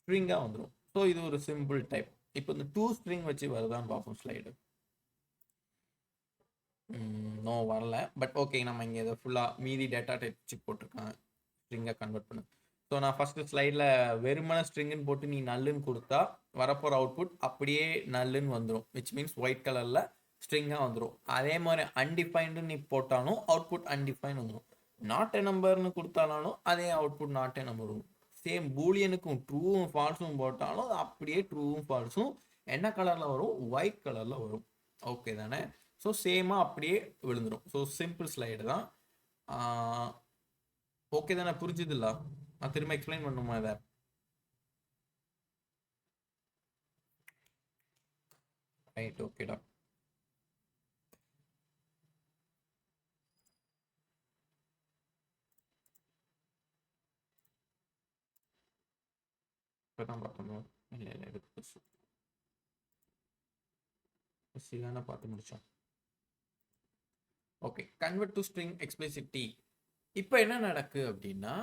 ஸ்ட்ரிங்காக வந்துடும். ஸோ இது ஒரு சிம்பிள் டைப். இப்போ இந்த டூ ஸ்ட்ரிங் வச்சு வருதான்னு பார்ப்போம் ஸ்லைடு. நோ வரல, பட் ஓகே, நம்ம இங்கே இதை ஃபுல்லாக மீதி டேட்டா டைப் வச்சு போட்டிருக்காங்க ஸ்ட்ரிங்காக கன்வெர்ட் பண்ணு. ஸோ நான் ஃபஸ்ட்டு ஸ்லைடில் வெறுமன ஸ்ட்ரிங்குன்னு போட்டு நீ நல்லுன்னு கொடுத்தா வரப்போகிற அவுட்புட் அப்படியே நல்லுன்னு வந்துடும், விச் மீன்ஸ் ஒயிட் கலரில் ஸ்ட்ரிங்காக வந்துடும். அதே மாதிரி அன்டிஃபைன்டு நீ போட்டாலும் அவுட்புட் அன்டிஃபைன் வந்துடும். நாட் எ நம்பர்னு கொடுத்தாலும் அதே அவுட்புட் நாட் எ நம்பர் வரும். சேம் பூலியனுக்கும் ட்ரூவும் ஃபால்ஸும் போட்டாலும் அப்படியே ட்ரூவும் ஃபால்ஸும் என்ன கலரில் வரும், ஒயிட் கலரில் வரும். ஓகே தானே, ஸோ சேமாக அப்படியே விழுந்துடும். ஸோ சிம்பிள் ஸ்லைடு தான். ஓகே தானே, புரிஞ்சுது இல்லை? நான் திரும்ப எக்ஸ்பிளைன் பண்ணுமா இதை? ரைட், ஓகேடா. இப்போதான் பார்த்தோம், இல்லை இல்லை எடுத்து தானே பார்த்து முடிச்சோம். Okay, convert to string explicitly. இப்போ என்ன நடக்கு அப்படின்னா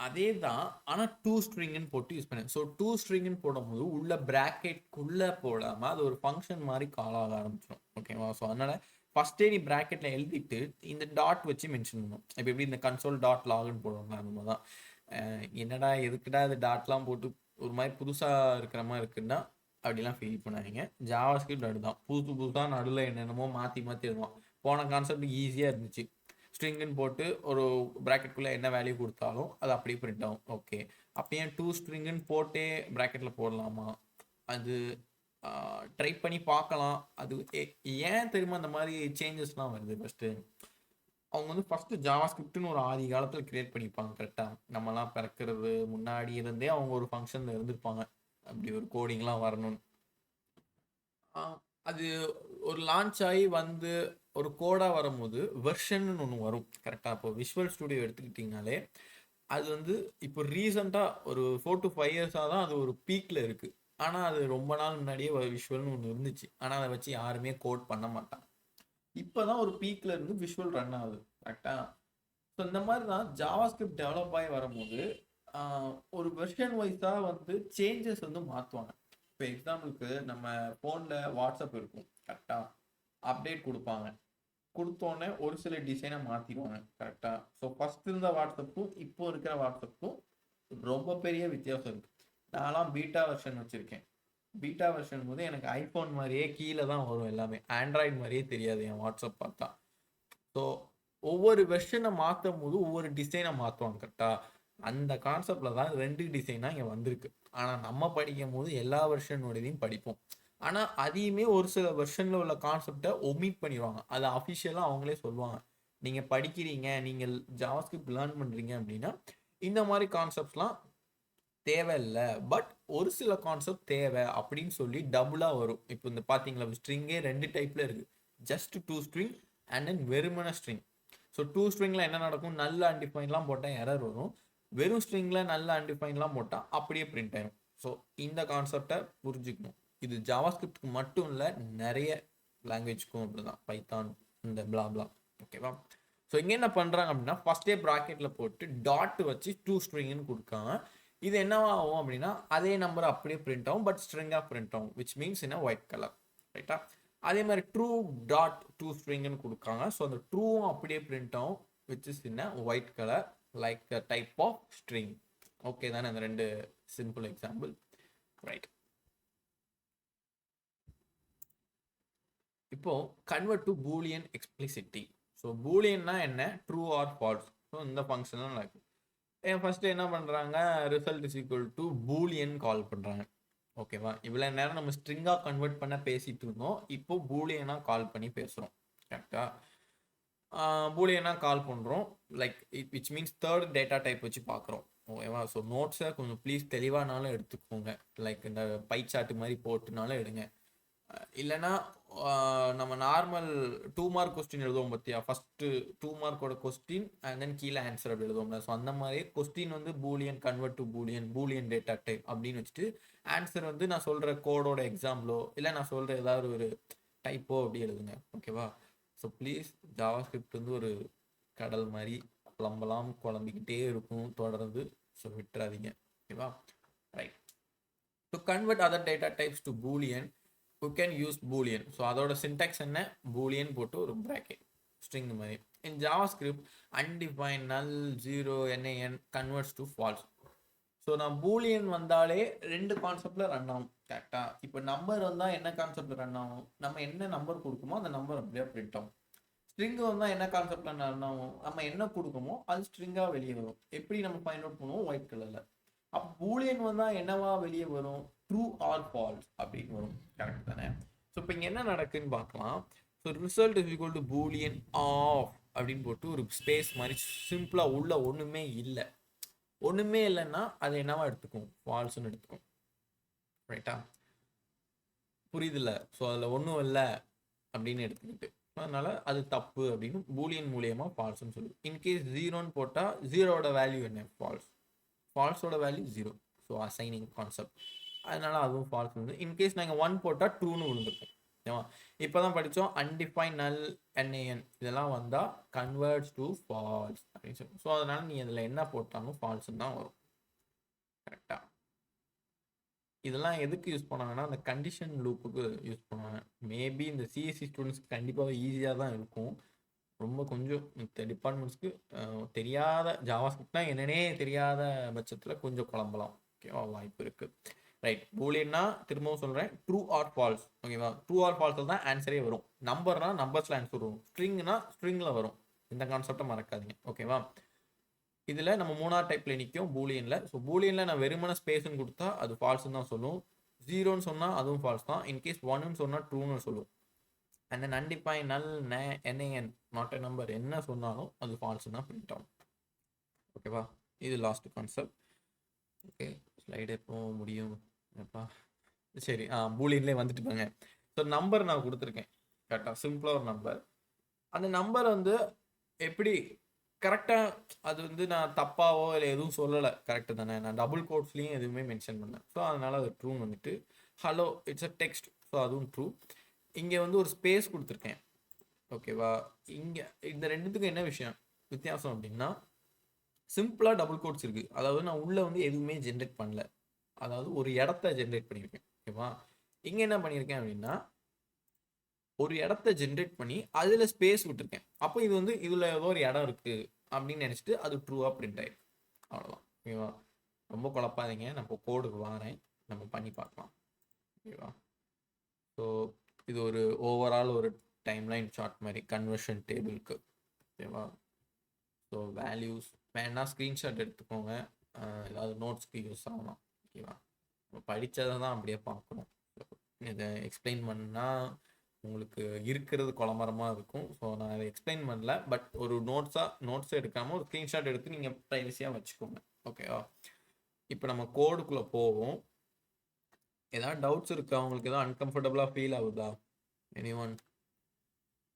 அதே தான், ஆனால் டூ ஸ்ட்ரிங்குன்னு போட்டு யூஸ் பண்ணேன். ஸோ டூ ஸ்ட்ரிங்குன்னு போடும்போது உள்ள ப்ராக்கெட்குள்ளே போடாமல் அது ஒரு ஃபங்க்ஷன் மாதிரி கால் ஆக ஆரம்பிச்சிடும். ஓகேவா? ஸோ அதனால் ஃபஸ்ட்டே நீ ப்ராக்கெட்டில் எழுதிட்டு இந்த டாட் வச்சு மென்ஷன் பண்ணணும். இப்போ எப்படி இந்த கன்சோல் டாட் லாகுன்னு போடுவாங்க அந்த மாதிரி தான். என்னடா எதுக்குடா இது டாட்லாம் போட்டு ஒரு மாதிரி புதுசாக இருக்கிற மாதிரி இருக்குன்னா அப்படிலாம் ஃபீல் பண்ணாதீங்க. ஜாவா ஸ்கிரிப்ட் அப்படிதான், புதுசாக நடுவில் என்னென்னமோ மாற்றி மாற்றி எழுதுவான். போன கான்செப்ட் ஈஸியாக இருந்துச்சு, ஸ்ட்ரிங்குன்னு போட்டு ஒரு ப்ராக்கெட்குள்ளே என்ன வேல்யூ கொடுத்தாலும் அது அப்படியே பிரிண்ட் ஆகும். ஓகே, அப்படியே டூ ஸ்ட்ரிங்குன்னு போட்டே ப்ராக்கெட்டில் போடலாமா, அது ட்ரை பண்ணி பார்க்கலாம். அது ஏன் தெரியுமா அந்த மாதிரி சேஞ்சஸ்லாம் வருது? ஃபஸ்ட்டு அவங்க வந்து ஃபஸ்ட்டு ஜாவா ஸ்கிரிப்ட்னு ஒரு ஆதி காலத்தில் கிரியேட் பண்ணியிருப்பாங்க. கரெக்டாக நம்மலாம் பிறக்கிறது முன்னாடி இருந்தே அவங்க ஒரு ஃபங்க்ஷனில் இருந்திருப்பாங்க அப்படி ஒரு கோடிங்லாம் வரணும்னு. அது ஒரு லான்ச் ஆகி வந்து ஒரு கோடாக வரும்போது வெர்ஷன் ஒன்று வரும். கரெக்டாக இப்போ விஷுவல் ஸ்டுடியோ எடுத்துக்கிட்டிங்கனாலே அது வந்து இப்போ ரீசெண்டாக ஒரு 4 to 5 இயர்ஸாக தான் அது ஒரு பீக்கில் இருக்குது. ஆனால் அது ரொம்ப நாள் முன்னாடியே விஷுவல்னு ஒன்று இருந்துச்சு, ஆனால் அதை வச்சு யாருமே கோட் பண்ண மாட்டாங்க. இப்போ தான் ஒரு பீக்கில் இருந்து விஷுவல் ரன் ஆகுது. கரெக்டாக? ஸோ இந்த மாதிரி தான் ஜாவா ஸ்கிரிப்ட் டெவலப் ஆகி வரும்போது ஒரு வெர்ஷன் வைஸாக வந்து சேஞ்சஸ் வந்து மாற்றுவாங்க. இப்போ எக்ஸாம்பிளுக்கு நம்ம ஃபோனில் வாட்ஸ்அப் இருக்கும், கரெக்டாக? அப்டேட் கொடுப்பாங்க, கொடுத்தோன்னே ஒரு சில டிசைனை மாற்றிடுவாங்க. கரெக்டாக? ஸோ ஃபஸ்ட் இருந்த வாட்ஸ்அப்பும் இப்போ இருக்கிற வாட்ஸ்அப்பும் ரொம்ப பெரிய வித்தியாசம் இருக்குது. நான்லாம் பீட்டா வெர்ஷன் வச்சுருக்கேன். பீட்டா வெர்ஷன் போது எனக்கு ஐஃபோன் மாதிரியே கீழே தான் வரும், எல்லாமே ஆண்ட்ராய்டு மாதிரியே தெரியாது என் வாட்ஸ்அப் பார்த்தா. ஸோ ஒவ்வொரு வெர்ஷனை மாற்றும் போது ஒவ்வொரு டிசைனை மாற்றுவாங்க. கரெக்டாக? அந்த கான்செப்டில் தான் 2 டிசைனாக இங்கே வந்திருக்கு. ஆனால் நம்ம படிக்கும் போது எல்லா வெர்ஷனோடையும் படிப்போம். ஆனால் அதையுமே ஒரு சில வெர்ஷனில் உள்ள கான்செப்டை ஒமிட் பண்ணிடுவாங்க. அதை அஃபிஷியலாக அவங்களே சொல்லுவாங்க, நீங்கள் படிக்கிறீங்க, நீங்கள் ஜாவாஸ்கிரிப்ட் லேர்ன் பண்ணுறீங்க அப்படின்னா இந்த மாதிரி கான்செப்ட்ஸ்லாம் தேவையில்லை, பட் ஒரு சில கான்செப்ட் தேவை அப்படின்னு சொல்லி டபுளாக வரும். இப்போ இந்த பார்த்தீங்களா, ஸ்ட்ரிங்கே 2 டைப்பில் இருக்குது, ஜஸ்ட் 2 ஸ்ட்ரிங் அண்ட் தென் வெறுமன ஸ்ட்ரிங். ஸோ 2 ஸ்ட்ரிங்கில் என்ன நடக்கும், நல்ல அன்டிஃபைன்லாம் போட்டால் எரர் வரும், வெறும் ஸ்ட்ரிங்கில் நல்ல அன்டிஃபைன்லாம் போட்டால் அப்படியே பிரிண்ட் ஆகும். ஸோ இந்த கான்செப்டை புரிஞ்சுக்கணும். இது ஜாவாஸ்கிரிப்டுக்கு மட்டும் இல்லை, நிறைய லாங்குவேஜ்க்கும் அப்படி தான், பைத்தான் இந்த பிளாப்லா. ஓகேவா? ஸோ இங்கே என்ன பண்ணுறாங்க அப்படின்னா ஃபஸ்ட்டே ப்ராக்கெட்டில் போட்டு டாட் வச்சு டூ ஸ்ட்ரிங்னு கொடுக்காங்க. இது என்னவா ஆகும் அப்படின்னா அதே நம்பர் அப்படியே பிரிண்ட் ஆகும், பட் ஸ்ட்ரிங்காக பிரிண்ட் ஆகும், விச் மீன்ஸ் என்ன ஒயிட் கலர். ரைட்டா? அதே மாதிரி ட்ரூ டாட் டூ ஸ்ட்ரிங்னு கொடுக்காங்க. ஸோ அந்த ட்ரூவும் அப்படியே பிரிண்ட் ஆகும், விச் இஸ் என்ன white colour, like the type of string. Okay தானே அந்த ரெண்டு சிம்பிள் எக்ஸாம்பிள். ரைட். இப்போ convert to boolean explicitly. So பூலியன்னா என்ன, ட்ரூ ஆர் ஃபால்ஸ். ஸோ இந்த ஃபங்க்ஷன் தான் நடக்கும். ஃபர்ஸ்ட் என்ன பண்ணுறாங்க, result is equal to boolean call பண்ணுறாங்க. ஓகேவா? இவ்வளோ நேரம் நம்ம ஸ்ட்ரிங்காக கன்வெர்ட் பண்ண பேசிட்டு இருந்தோம், இப்போ பூலியனாக கால் பண்ணி பேசுகிறோம். கரெக்டாக? பூலியனாக கால் பண்ணுறோம், like which means third data type வச்சு பார்க்குறோம். ஓகேவா? ஸோ நோட்ஸை கொஞ்சம் ப்ளீஸ் தெளிவானாலும் எடுத்துக்கோங்க, லைக் இந்த பை சார்ட் மாதிரி போட்டுனாலும் எடுங்க. இல்லைன்னா நம்ம நார்மல் 2 மார்க் கொஸ்டின் எழுதுவோம் பார்த்தியா, ஃபஸ்ட்டு 2 மார்க்கோட கொஸ்டின் அண்ட் தென் கீழே ஆன்சர் அப்படி எழுதுவோம்ல. ஸோ அந்த மாதிரி கொஸ்டின் வந்து Boolean convert to Boolean data type அப்படின்னு வச்சுட்டு ஆன்சர் வந்து நான் சொல்கிற கோடோட எக்ஸாம்பிளோ இல்லை நான் சொல்கிற ஏதாவது ஒரு டைப்போ அப்படி எழுதுங்க. ஓகேவா? ஸோ ப்ளீஸ், ஜாவா ஸ்கிரிப்ட் வந்து ஒரு கடல் மாதிரி குழம்பிக்கிட்டே இருக்கும் தொடர்ந்து. ஸோ விட்டுறாதீங்க. ஓகேவா? Right. To convert other data types to boolean you can use boolean. So அதோட சின்டாக்ஸ் என்ன, பூலியன் போட்டு ஒரு ப்ராக்கெட் ஸ்ட்ரிங் மாதிரி. In JavaScript undefined null 0 nan converts to false. So நான் பூலியன் வந்தாலே ரெண்டு கான்செப்டில் ரன் ஆகும். கரெக்டாக? இப்போ நம்பர் வந்தால் என்ன கான்செப்டில் ரன் ஆகும், நம்ம என்ன நம்பர் கொடுக்குமோ அந்த நம்பர் அப்படியே பிரிண்ட் ஆகும். ஸ்ட்ரிங்கு வந்தால் என்ன கான்செப்டில் ரன் ஆகும், நம்ம என்ன கொடுக்குமோ அது ஸ்ட்ரிங்காக வெளியே வரும். எப்படி நம்ம ஃபைண்ட் அவுட் பண்ணுவோம், ஒயிட் கலரில். அப்போ பூலியன் வந்தால் என்னவா வெளியே வரும், ட்ரூ ஆர் ஃபால்ஸ் அப்படின்னு வரும். கரெக்ட் தானே? ஸோ இப்போ இங்கே என்ன நடக்குன்னு பார்க்கலாம். So result is equal to boolean of அப்படின்னு போட்டு ஒரு ஸ்பேஸ் மாதிரி சிம்பிளாக உள்ள ஒன்றுமே இல்லைன்னா அது என்னவா எடுத்துக்கும், ஃபால்ஸ்ன்னு எடுத்துக்கும். ரைட்டா? புரியுதுல்ல? ஸோ அதில் ஒன்றும் இல்லை அப்படின்னு எடுத்துக்கிட்டு அதனால அது தப்பு அப்படின்னு பூலியன் மூலியமாக ஃபால்ஸ்ன்னு சொல்லுது. இன்கேஸ் 0ன்னு போட்டால் 0வோட வேல்யூ என்ன, ஃபால்ஸோட வேல்யூ 0. ஸோ அசைனிங் கான்செப்ட், அதனால அதுவும் ஃபால்ஸ் வந்து. இன்கேஸ் நாங்கள் 1 போட்டால் ட்ரூன்னு விழுந்துருக்கும். ஓகேவா? இப்போ தான் படித்தோம் அன்டிஃபைன் நல் NaN இதெல்லாம் வந்தால் கன்வெர்ட்ஸ் டு ஃபால்ஸ் அப்படின்னு சொல்லி. ஸோ அதனால நீ அதில் என்ன போட்டாலும் ஃபால்ஸ்ன்னு தான் வரும். கரெக்டாக? இதெல்லாம் எதுக்கு யூஸ் பண்ணாங்கன்னா அந்த கண்டிஷன் லூப்புக்கு யூஸ் பண்ணுவாங்க. மேபி இந்த சிஎஸ்சி ஸ்டூடெண்ட்ஸ்க்கு கண்டிப்பாக ஈஸியாக தான் இருக்கும். ரொம்ப கொஞ்சம் டிபார்ட்மெண்ட்ஸ்க்கு தெரியாத ஜாவாஸ்கிரிப்ட்னா என்னன்னே தெரியாத பட்சத்தில் கொஞ்சம் குழம்பலாம். ஓகேவா? வாய்ப்பு இருக்குது. ரைட். பூலியன்னா திரும்பவும் சொல்கிறேன், ட்ரூ ஆர் ஃபால்ஸ். ஓகேவா? ட்ரூ ஆர் ஃபால்ஸில் தான் ஆன்சரே வரும். நம்பர்னா நம்பர்ஸில் ஆன்சர் வரும், ஸ்ட்ரிங்னா ஸ்ட்ரிங்கில் வரும். இந்த கான்செப்டை மறக்காதீங்க. ஓகேவா? இதில் நம்ம 3ஆவது டைப்பில் நிற்கும் பூலியனில். ஸோ பூலியனில் நான் வெறுமன ஸ்பேஸ்ன்னு கொடுத்தா அது ஃபால்ஸ்ன்னு தான் சொல்லும். 0ன்னு சொன்னால் அதுவும் ஃபால்ஸ் தான். இன்கேஸ் 1ன்னு சொன்னால் ட்ரூன்னு சொல்லும். அண்ட் தென் அன்டிஃபைன் நல் NaN நாட் எ நம்பர் என்ன சொன்னாலும் அது ஃபால்ஸ்ன்னு தான் பிரிண்ட் ஆகும். ஓகேவா? இது லாஸ்ட் கான்செப்ட். ஓகே, ஸ்லைடு எப்போ முடியும் எப்பா? சரி, பூலியன்லேயே வந்துட்டு போங்க. ஸோ நம்பர் நான் கொடுத்துருக்கேன். கரெக்டாக? சிம்பிளாக ஒரு நம்பர். அந்த நம்பர் வந்து எப்படி கரெக்டாக, அது வந்து நான் தப்பாவோ இல்லை எதுவும் சொல்லலை. கரெக்டு தானே? நான் டபுள் கோட்ஸ்லேயும் எதுவுமே மென்ஷன் பண்ணேன். ஸோ அதனால் அது ட்ரூன்னு வந்துட்டு. Hello it's a text. So அதுவும் ட்ரூ. இங்கே வந்து ஒரு ஸ்பேஸ் கொடுத்துருக்கேன். ஓகேவா? இங்கே இந்த ரெண்டுத்துக்கும் என்ன விஷயம் வித்தியாசம் அப்படின்னா, சிம்பிளாக டபுள் கோட்ஸ் இருக்குது. அதாவது நான் உள்ளே வந்து எதுவுமே ஜென்ரேட் பண்ணல, அதாவது ஒரு இடத்த ஜென்ரேட் பண்ணியிருக்கேன். ஓகேவா? இங்கே என்ன பண்ணியிருக்கேன் அப்படின்னா ஒரு இடத்த ஜென்ரேட் பண்ணி அதில் ஸ்பேஸ் விட்டுருக்கேன். அப்போ இது வந்து இதில் ஏதோ ஒரு இடம் இருக்குது அப்படின்னு நினச்சிட்டு அது ட்ரூவாக பிரிண்ட் ஆயிருக்கு. அவ்வளோதான். ஓகேவா? ரொம்ப குழப்பாதீங்க. நம்ம கோடுக்கு வாரேன், நம்ம பண்ணி பார்க்கலாம். ஓகேவா? ஸோ இது ஒரு ஓவரால் ஒரு டைம்லைன் சார்ட் மாதிரி கன்வர்ஷன் டேபிளுக்கு. ஓகேவா? ஸோ வேல்யூஸ் வேணா ஸ்க்ரீன்ஷாட் எடுத்துக்கோங்க, ஏதாவது நோட்ஸ்க்கு யூஸ் ஆகலாம். ஓகேவா? படித்ததை தான் அப்படியே பார்க்கணும். இதை எக்ஸ்பிளைன் பண்ணால் உங்களுக்கு இருக்கிறது குழம்பரமாக இருக்கும். ஸோ நான் அதை எக்ஸ்பிளைன் பண்ணல, பட் ஒரு நோட்ஸை எடுக்காமல் ஒரு ஸ்க்ரீன்ஷாட் எடுத்து நீங்கள் ப்ரைவசியாக வச்சுக்கோங்க. ஓகேவா? இப்போ நம்ம கோடுக்குள்ளே போவோம். ஏதாவது டவுட்ஸ் இருக்கா உங்களுக்கு? ஏதாவது அன்கம்ஃபர்டபுளாக ஃபீல் ஆகுதா? எனிஒன்?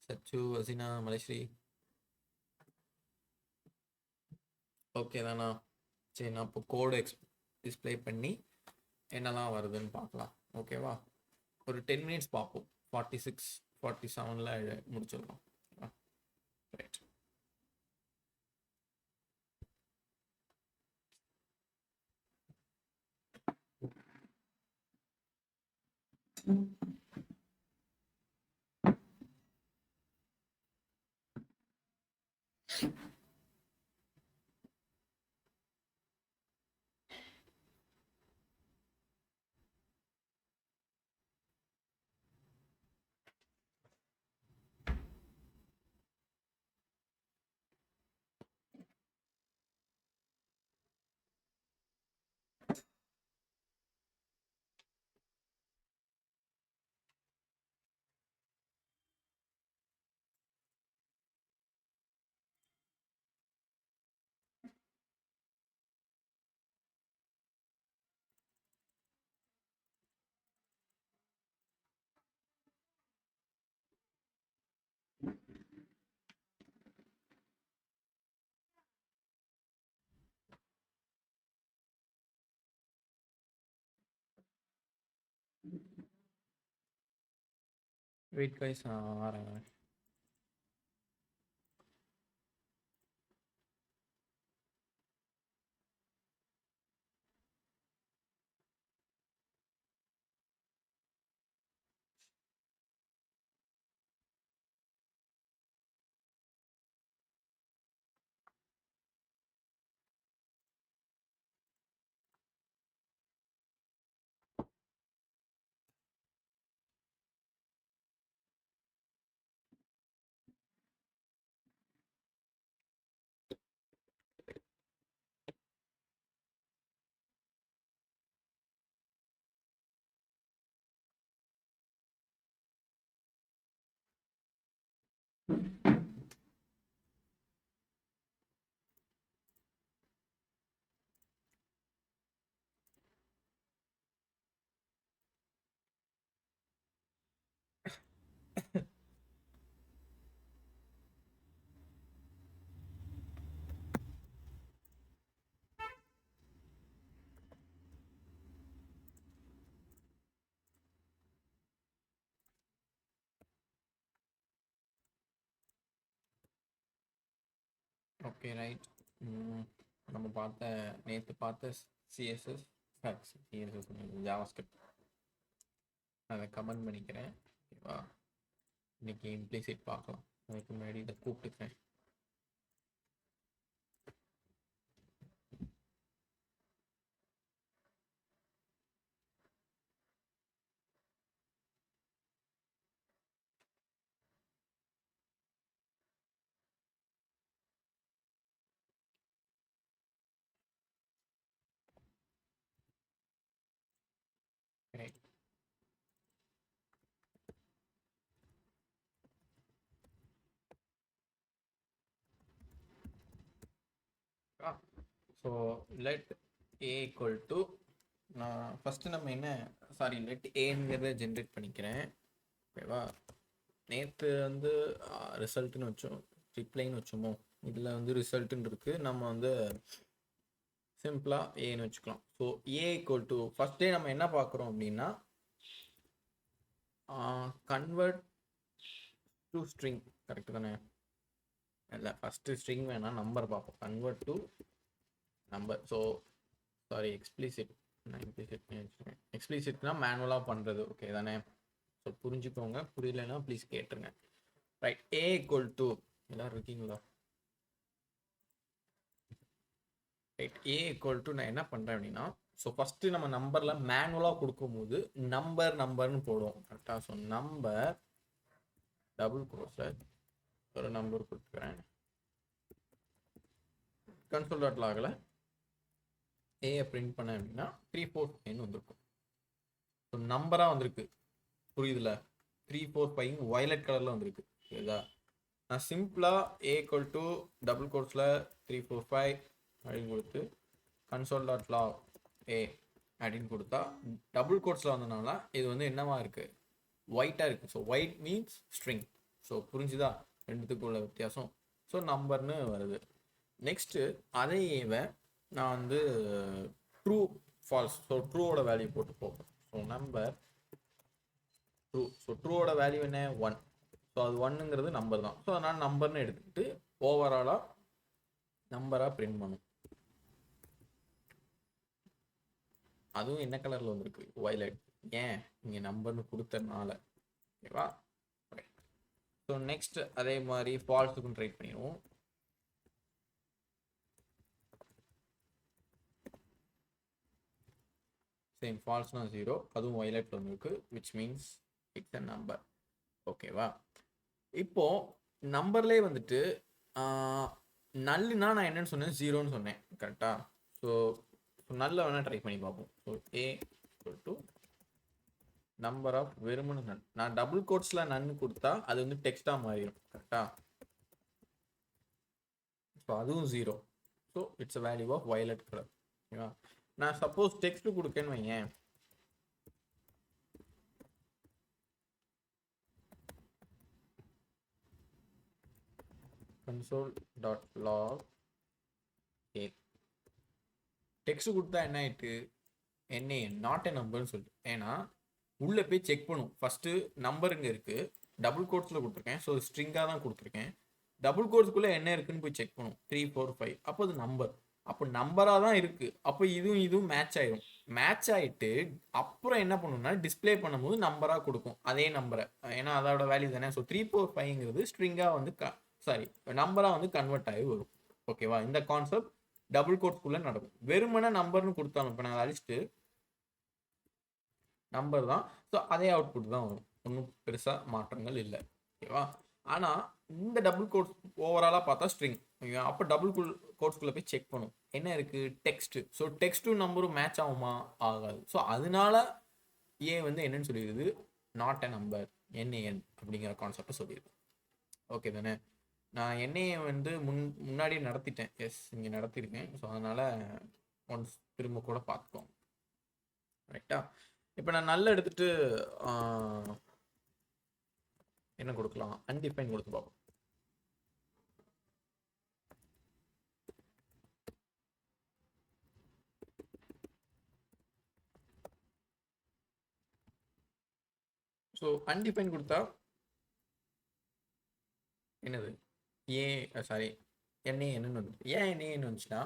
சச்சு, வசினா, மலேஸ்ரீ? ஓகே தானா? சரி, நான் இப்போ கோடு டிஸ்பிளே பண்ணி என்னெல்லாம் வருதுன்னு பார்க்கலாம். ஓகேவா? ஒரு 10 மினிட்ஸ் பார்ப்போம். 46, 47 முடிச்சிடலாம். ரைட். வெயிட் கைஸ் வரேன். Okay right. நம்ம நேற்று பார்த்த சிஎஸ்எஸ் ஜாவாஸ்கிரிப்ட் அதை கமெண்ட் பண்ணிக்கிறேன். ஓகேவா, இன்னைக்கு இம்ப்ளிசிட் பார்க்கலாம். அதுக்கு முன்னாடி இதை கூப்பிட்டுக்கிறேன். Right. So let a equal to, நான் ஃபஸ்ட்டு நம்ம லெட் ஏங்கிறத ஜென்ரேட் பண்ணிக்கிறேன். ஓகேவா, நேற்று வந்து ரிசல்ட்டுன்னு வச்சோம், ரிப்ளைன்னு வச்சோமோ, இதில் வந்து ரிசல்ட்டுன்னு இருக்குது. நம்ம வந்து சிம்பிளாக ஏன்னு வச்சுக்கலாம். ஸோ ஏ ஈக்குவல் டு, ஃபஸ்ட்டே நம்ம என்ன பார்க்குறோம் அப்படின்னா, கன்வெர்ட் டு ஸ்ட்ரிங். கரெக்டு தானே? இல்லை, ஃபஸ்ட்டு ஸ்ட்ரிங் வேணாம், நம்பர் பார்ப்போம். Convert to number. So explicit, நான் இம்ப்ளிசிட் பண்ணி வச்சுருக்கேன். எக்ஸ்பிளிசிட்னா மேனுவலாக பண்ணுறது. ஓகே தானே? ஸோ புரிஞ்சுக்கோங்க, புரியலைன்னா ப்ளீஸ் கேட்டுருங்க. ரைட், ஏ ஈக்குவல் டு, எல்லோரும் இருக்கீங்களா? ரைட், ஏ ஈக்குவல் டு நான் என்ன பண்ணுறேன் அப்படின்னா, ஸோ ஃபஸ்ட்டு நம்ம நம்பரில் மேனுவலாக கொடுக்கும்போது நம்பர்னு போடுவோம். கரெக்டாக? ஸோ நம்பர் டபுள் க்ரோஸில் ஒரு நம்பர் கொடுத்துக்கிறேன். கன்சோல் டாட் லாகில் ஏயை பிரிண்ட் பண்ணேன் அப்படின்னா 345 வந்திருக்கும். ஸோ நம்பராக வந்திருக்கு, புரியுதுல? 345 வயலட் கலரில் வந்திருக்கு. புரியுதா? நான் சிம்பிளாக ஏ ஈக்குவல் டு டபுள் கோட்ஸில் 345 அப்படின்னு கொடுத்து கன்சோல் டாட் லாக் ஏ அப்படின்னு கொடுத்தா டபுள் கோட்ஸில் வந்ததுனால இது வந்து என்னவா இருக்குது? ஒயிட்டாக இருக்குது. So white means string. So புரிஞ்சுதா ரெண்டுத்துக்குள்ள வித்தியாசம்? ஸோ நம்பர்னு வருது. நெக்ஸ்ட்டு அதையேவை நான் வந்து ட்ரூ ஃபால்ஸ், ஸோ ட்ரூவோட வேல்யூ போட்டு போகும். So number true. ஸோ ட்ரூவோட வேல்யூ என்ன? 1. ஸோ அது 1ங்கிறது நம்பர் தான். ஸோ அதனால் நம்பர்னு எடுத்துக்கிட்டு ஓவராலாக நம்பராக பிரிண்ட் பண்ணும். அதுவும் என்ன கலரில் வந்திருக்கு, வயலட். ஏன் இங்கே நம்பர்னு கொடுத்தனால. ஓகேவா. ஸோ நெக்ஸ்ட் அதே மாதிரி ஃபால்ஸுக்கும் ட்ரை பண்ணிடுவோம். சேம் ஃபால்ஸ்னா 0, அதுவும் வயலட் வந்திருக்கு, which means it's a number. ஓகேவா. இப்போ நம்பர்லேயே வந்துட்டு நல்லுனா நான் என்னன்னு சொன்னேன், 0ன்னு சொன்னேன் கரெக்டா. ஸோ நல்ல வேணா ட்ரை பண்ணி பார்ப்போம். So a to number of வெறுமனு நன். நான் டபுள் கோட்ஸ்ல நன்னு கொடுத்தா அது வந்து டெக்ஸ்டா மாறிடும் கரெக்டா. ஸோ அதுவும் 0. So it's a value of violet colour. ஓகேவா. நான் சப்போஸ் டெக்ஸ்ட் கொடுக்கேன்னு வையேன், console.log a டெக்ஸ்ட் கொடுத்தா என்ன ஆயிட்டு, என்ன நாட் எ நம்பர்னு சொல்லிட்டு. ஏன்னா உள்ள போய் செக் பண்ணும் ஃபர்ஸ்ட். நம்பர் இங்க இருக்கு, டபுள் கோட்ஸ்ல கொடுத்துருக்கேன், ஸோ ஸ்ட்ரிங்கா தான் கொடுத்துருக்கேன். டபுள் கோட்ஸ்க்குள்ள என்ன இருக்குன்னு போய் செக் பண்ணும், 3 4 5. அப்போ அது நம்பர், அப்போ நம்பரா தான் இருக்கு. அப்போ இதுவும் மேட்ச் ஆயிடும். மேட்ச் ஆயிட்டு அப்புறம் என்ன பண்ணும்னா டிஸ்பிளே பண்ணும்போது நம்பரா கொடுக்கும் அதே நம்பரை. ஏன்னா அதோட வேல்யூ தானே. ஸோ 3 4 5ங்கிறது ஸ்ட்ரிங்கா வந்து சாரி நம்பரா வந்து கன்வெர்ட் ஆகி வரும். ஓகேவா. இந்த கான்செப்ட் டபுள் கோட்ஸ்க்குள்ள நடக்கும். வெறுமனே நம்பர்னு கொடுத்தாலும் இப்போ நாங்கள் அழிச்சிட்டு நம்பர் தான், ஸோ அதே அவுட்புட் தான் வரும், ஒன்றும் பெருசாக மாற்றங்கள் இல்லை. ஓகேவா. ஆனால் இந்த டபுள் கோட்ஸ் ஓவராலாக பார்த்தா ஸ்ட்ரிங். ஓகேவா. அப்போ டபுள் கோட்ஸ்குள்ளே போய் செக் பண்ணும் என்ன இருக்குது, டெக்ஸ்ட். ஸோ டெக்ஸ்ட்டும் நம்பரும் மேட்ச் ஆகுமா, ஆகாது. ஸோ அதனால ஏன் வந்து என்னன்னு சொல்லிடுது, நாட் அ நம்பர், என்ஏஎன் அப்படிங்கிற கான்செப்டை சொல்லிடுது. ஓகே தானே. நான் என்ஏ வந்து முன்னாடியே நடத்திட்டேன். எஸ் இங்கே நடத்திருக்கேன். ஸோ அதனால் ஒன்ஸ் திரும்ப கூட பார்த்துக்கோங்க. கரெக்டா. இப்போ நான் நல்ல எடுத்துட்டு என்ன கொடுக்கலாம், அன்டிஃபைன் கொடுத்து பார்ப்போம். ஸோ அன்டிஃபைன் கொடுத்தா என்னது, சாரி என்ன என்னன்னு வந்து, ஏன் என்ன வந்துச்சுன்னா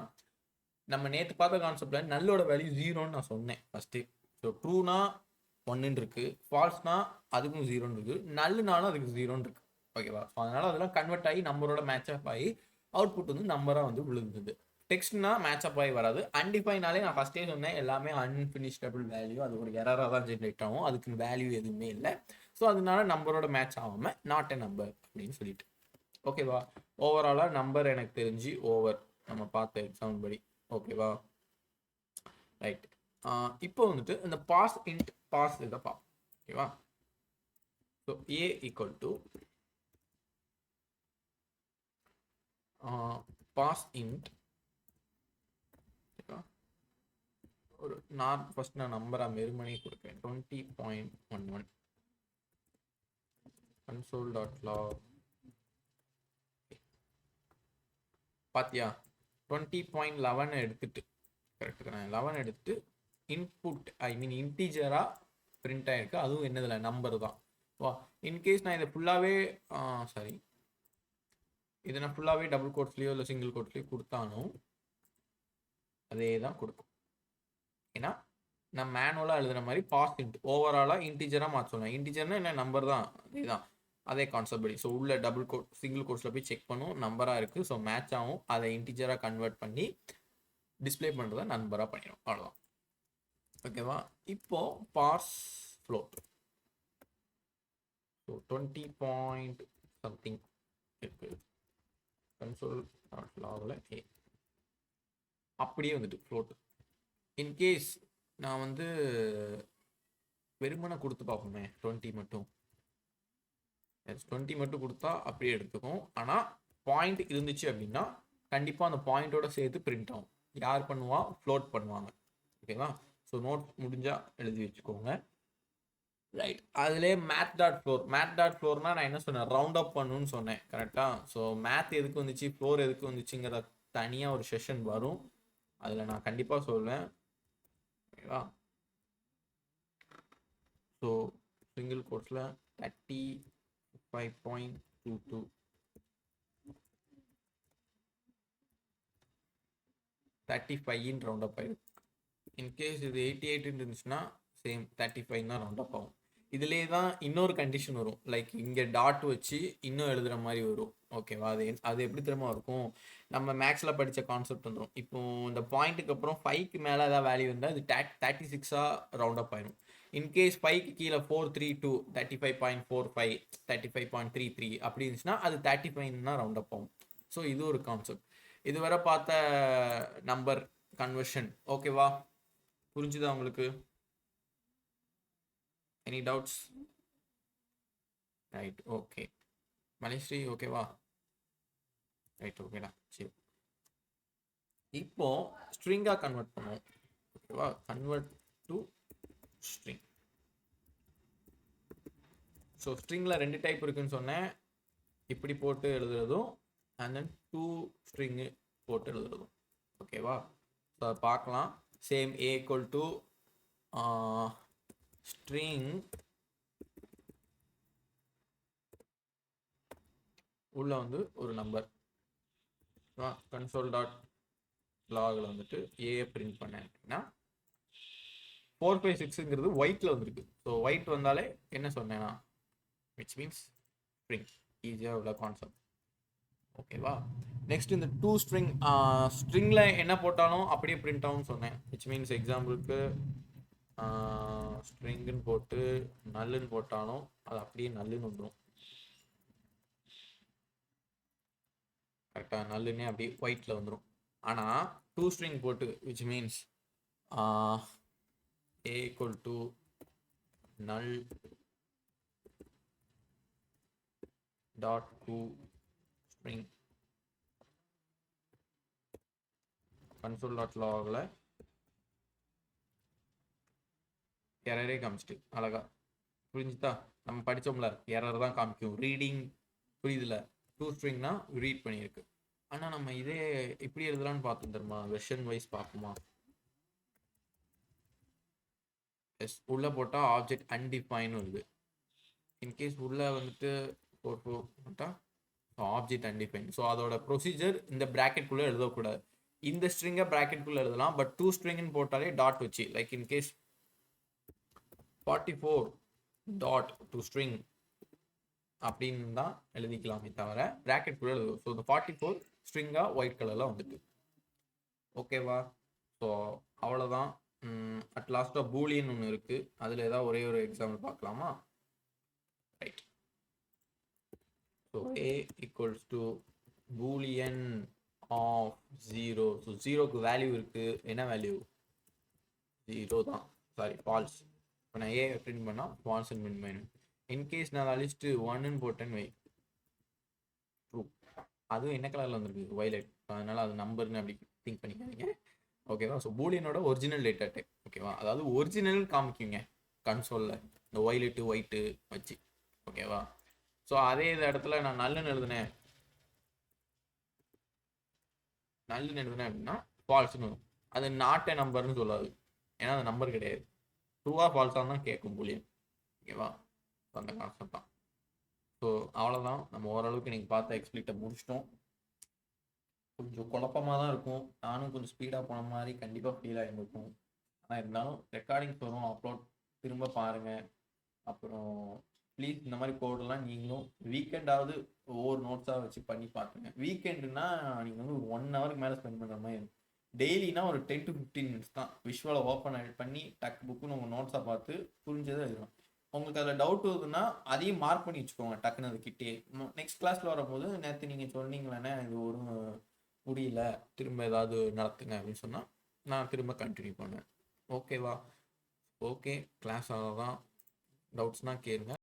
நம்ம நேற்று பார்த்த கான்செப்ட்ல நல்லோட வேல்யூ 0ன்னு நான் சொன்னேன் ஃபர்ஸ்ட்டு. ஸோ ட்ரூனா 1 இருக்கு, ஃபால்ஸ்னா அதுக்கும் 0ன்னு இருக்கு, நல்லுனாலும் அதுக்கு 0ன்னு இருக்கு. ஓகேவா. ஸோ அதனால அதெல்லாம் கன்வெர்ட் ஆகி நம்பரோட மேட்ச் அப் ஆகி அவுட்புட் வந்து நம்பராக வந்து விழுந்தது. டெக்ஸ்ட்னா மேட்ச் அப் ஆகி வராது. அன்டிஃபைனாலே நான் ஃபர்ஸ்டே சொன்னேன் எல்லாமே அன்ஃபினிஷ்டபிள் வேல்யூ, அது ஒரு எரராக தான் ஜென்ரேட் ஆகும், அதுக்கு வேல்யூ எதுவுமே இல்லை. ஸோ அதனால நம்பரோட மேட்ச் ஆகாமல் நாட் எ நம்பர் அப்படின்னு சொல்லிட்டு. ஓகேவா. ஓவராலாக நம்பர் எனக்கு தெரிஞ்சு ஓவர் நம்ம பார்த்த எக்ஸாம்பிள் படி. ஓகேவா. ரைட். இப்போ வந்துட்டு இந்த பாஸ் இன்ட் பாஸ் இதை பார்ப்போம். ஓகேவா. So A equal to parse int. ஒரு ஃபர்ஸ்ட் நான் நம்பரா மெருமனே கொடுப்பேன், 20.11 console.log. பாத்தியா 20.11 எடுத்துட்டு கரெக்ட் தானே. 11 எடுத்துட்டு இன்புட் ஐ மீன் இன்டீஜரா பிரிண்ட் ஆயிருக்கு, அதுவும் என்னதுல நம்பர் தான். வா இன்கேஸ் நான் இதை ஃபுல்லாகவே சாரி இதை நான் ஃபுல்லாகவே டபுள் கோட்ஸ்லேயோ இல்லை சிங்கிள் கோட்ஸ்லேயோ கொடுத்தாலும் அதே தான் கொடுக்கும். ஏன்னா நான் மேனுவலாக எழுதுன மாதிரி பாஸ் இன்ட் ஓவராலாக இன்டீஜராக மாற்றணும். இன்டீஜர்னா என்ன, நம்பர் தான், அதே அதே கான்செப்ட் படி. ஸோ உள்ள டபுள் கோட் சிங்கிள் கோட்ஸில் போய் செக் பண்ணும், நம்பராக இருக்குது, ஸோ மேட்ச் ஆகும், அதை இன்டீஜராக கன்வெர்ட் பண்ணி டிஸ்பிளே பண்ணுறத நம்பராக பண்ணிடும், அவ்வளோதான். ஓகேவா. இப்போ parse float. So 20 point something இருக்கு console.logல ஏ அப்படியே வந்துட்டு ஃப்ளோட். இன்கேஸ் நான் வந்து வெறுமனை கொடுத்து பார்ப்போமே 20 மட்டும், 20 மட்டும் கொடுத்தா அப்படியே எடுத்துக்கும். ஆனால் பாயிண்ட் இருந்துச்சு அப்படின்னா கண்டிப்பாக அந்த பாயிண்டோட சேர்த்து பிரிண்ட் ஆகும். யார் பண்ணுவா, ஃப்ளோட் பண்ணுவாங்க. ஓகேவா. ஸோ நோட் முடிஞ்சா எழுதி வச்சுக்கோங்க. ரைட். அதுலேயே மேத்.ஃப்ளோர்னா நான் என்ன சொன்னேன், ரவுண்ட் அப் பண்ணணும்னு சொன்னேன் கரெக்டா. ஸோ மேத் எதுக்கு வந்துச்சு, ஃப்ளோர் எதுக்கு வந்துச்சுங்கிற தனியாக ஒரு செஷன் வரும், அதில் நான் கண்டிப்பாக சொல்வேன். ஓகேவா. ஸோ சிங்கிள் கோட்ஸில் 35.22 35 ரவுண்ட் அப் ஆயிருக்கு. இன்கேஸ் இது 88 இருந்துச்சுன்னா சேம் 35 தான் ரவுண்ட் அப் ஆகும். இதுலேயே தான் இன்னொரு கண்டிஷன் வரும், லைக் இங்கே டாட் வச்சு இன்னும் எழுதுகிற மாதிரி வரும். ஓகேவா? அது எப்படி திரும்ப இருக்கும், நம்ம மேக்ஸில் படித்த கான்செப்ட் வந்துடும். இப்போ இந்த பாயிண்ட்டுக்கு அப்புறம் 5க்கு மேலே ஏதாவது வேல்யூ இருந்தால் இது 36ஆக ரவுண்ட் அப் ஆயிடும். இன்கேஸ் 5க்கு கீழே 432 35.45 35.33 அப்படி இருந்துச்சுன்னா அது 35 தான் ரவுண்ட் அப் ஆகும். ஸோ இது ஒரு கான்செப்ட். இதுவரை பார்த்த நம்பர் கன்வர்ஷன் ஓகேவா? புரிஞ்சுதா உங்களுக்கு? Any doubts? Right, okay. Maleshree ஓகேவா? ரைட், ஓகேடா, சரி. இப்போ ஸ்ட்ரிங்காக கன்வெர்ட் பண்ணுவோம். ஓகேவா? Convert to string. ஸோ ஸ்ட்ரிங்கில் 2 டைப் இருக்குன்னு சொன்னேன், இப்படி போட்டு எழுதுறதும் அண்ட் தென் 2 ஸ்ட்ரிங்கு போட்டு எழுதுறதும். ஓகேவா? ஸோ பார்க்கலாம். Same a equal to string உள்ள வந்து ஒரு நம்பர் கன்சோல் டாட் லாகில் வந்துட்டு ஏ பிரிண்ட் பண்ணேன் அப்படின்னா 456ங்கிறது ஒயிட்டில் வந்துருக்கு. ஸோ ஒயிட் வந்தாலே என்ன சொன்னேன்னா விச் மீன்ஸ் ஸ்ட்ரிங். ஈஸியாக உள்ள கான்செப்ட். ஓகேவா? நெக்ஸ்ட் இந்த 2 ஸ்ட்ரிங்கில் என்ன போட்டாலும் அப்படியே பிரிண்ட் ஆகும்னு சொன்னேன். விச் மீன்ஸ் எக்ஸாம்பிளுக்கு ஸ்ட்ரிங்குன்னு போட்டு நல்லுன்னு போட்டாலும் அது அப்படியே நல்லுன்னு வந்துடும். கரெக்டாக? நல்லுன்னே அப்படியே ஒயிட்டில் வந்துடும். ஆனால் 2 ஸ்ட்ரிங் போட்டு which means a equal to null dot to string console dot logல எரரே காமிச்சிட்டு அழகா. புரிஞ்சுதா? நம்ம படித்தோம்ல, எரர் தான் காமிக்கும். ரீடிங் புரியுதுல? 2 ஸ்ட்ரிங்னா ரீட் பண்ணியிருக்கு. ஆனால் நம்ம இதே இப்படி எழுதலான்னு பார்த்தோம் தெரியுமா? வெர்ஷன் வைஸ் பார்ப்போமா? எஸ், உள்ளே போட்டால் ஆப்ஜெக்ட் அன்டிஃபைன் வருது. இன்கேஸ் உள்ளே வந்துட்டு போட்டால் ஆப்ஜெக்ட் அன்டிஃபைன். ஸோ அதோட ப்ரொசீஜர் இந்த ப்ராக்கெட்குள்ளே எழுதக்கூடாது. இந்த ஸ்ட்ரிங்கை ப்ராக்கெட்குள்ளே எழுதலாம், பட் 2 ஸ்ட்ரிங்னு போட்டாலே டாட் வச்சு, like in case 44 dot to string அப்படின்னு தான் எழுதிக்கலாமே தவிர ப்ராக்கெட்குள்ளே எழுதுவோம். ஸோ இந்த 44 ஸ்ட்ரிங்காக ஒயிட் கலரில் வந்துட்டு. ஓகேவா? ஸோ அவ்வளோதான். அட் லாஸ்ட்டாக பூலியன் ஒன்று இருக்குது, அதில் ஏதாவது ஒரே ஒரு எக்ஸாம்பிள் பார்க்கலாமா? Right. So a equals to boolean of 0. So 0க்கு வேல்யூ இருக்குது. என்ன வேல்யூ? 0 தான். Sorry, false. இப்போ நான் a பிரிண்ட் பண்ணால் ஃபால்ஸ்ன்னு பிரிண்ட் பண்ணணும். இன்கேஸ் நான் அழிச்சிட்டு 1ன்னு போட்டேன்னு வை, ட்ரூ. அதுவும் என்ன கலரில் வந்துருக்கு? வைலட். அதனால் அது நம்பர்னு அப்படி திங்க் பண்ணிக்காதீங்க. ஓகேவா? ஸோ பூலியனோட ஒரிஜினல் டேட்டா டைப். ஓகேவா? அதாவது ஒரிஜினல் காமிக்குங்க கன்சோலில், இந்த ஒய்லெட்டு ஒயிட்டு வச்சு. ஓகேவா? ஸோ அதே இடத்துல நான் நல்லுன்னு எழுதுனேன் அப்படின்னா ஃபால்ஸ்னு வரும். அது நாட் எ நம்பர்னு சொல்லாது, ஏன்னா அது நம்பர் கிடையாது. ட்ரூவா ஃபால்ஸாக தான் கேட்கும் பூலியன். ஓகேவா? அந்த கான்செப்ட் தான். ஸோ அவ்வளோதான். நம்ம ஓரளவுக்கு நீங்கள் பார்த்த எக்ஸ்பிளிட்டை முடிச்சிட்டோம். கொஞ்சம் குழப்பமாக தான் இருக்கும், நானும் கொஞ்சம் ஸ்பீடாக போன மாதிரி கண்டிப்பாக ஃபீல் ஆகிருக்கும். ஆனால் இருந்தாலும் ரெக்கார்டிங்ஸ் வரும், அப்லோட் திரும்ப பாருங்கள். அப்புறம் ப்ளீஸ் இந்த மாதிரி கோடெல்லாம் நீங்களும் வீக்கெண்டாவது ஒவ்வொரு நோட்ஸாக வச்சு பண்ணி பார்த்துங்க. வீக்கெண்டுனா நீங்கள் வந்து ஒரு 1 ஹவருக்கு மேலே ஸ்பெண்ட் பண்ணுற மாதிரி இருக்கும். டெய்லினா ஒரு 10 to 15 minutes தான். விஷுவலை ஓப்பன் பண்ணி டக் புக்குன்னு உங்கள் நோட்ஸாக பார்த்து புரிஞ்சதை எழுதணும். உங்களுக்கு அதில் டவுட் வருதுன்னா அதையும் மார்க் பண்ணி வச்சுக்கோங்க டக்குன்னு அதுக்கிட்டே. நெக்ஸ்ட் கிளாஸில் வரும்போது நேற்று நீங்கள் சொன்னீங்களேன்னா இது ஒரு முடியல, திரும்ப ஏதாவது நடத்துங்க அப்படின்னு சொன்னால் நான் திரும்ப கண்டினியூ பண்ணுவேன். ஓகேவா? ஓகே, கிளாஸ் அவ்வளோதான். டவுட்ஸ்னால் கேளுங்க.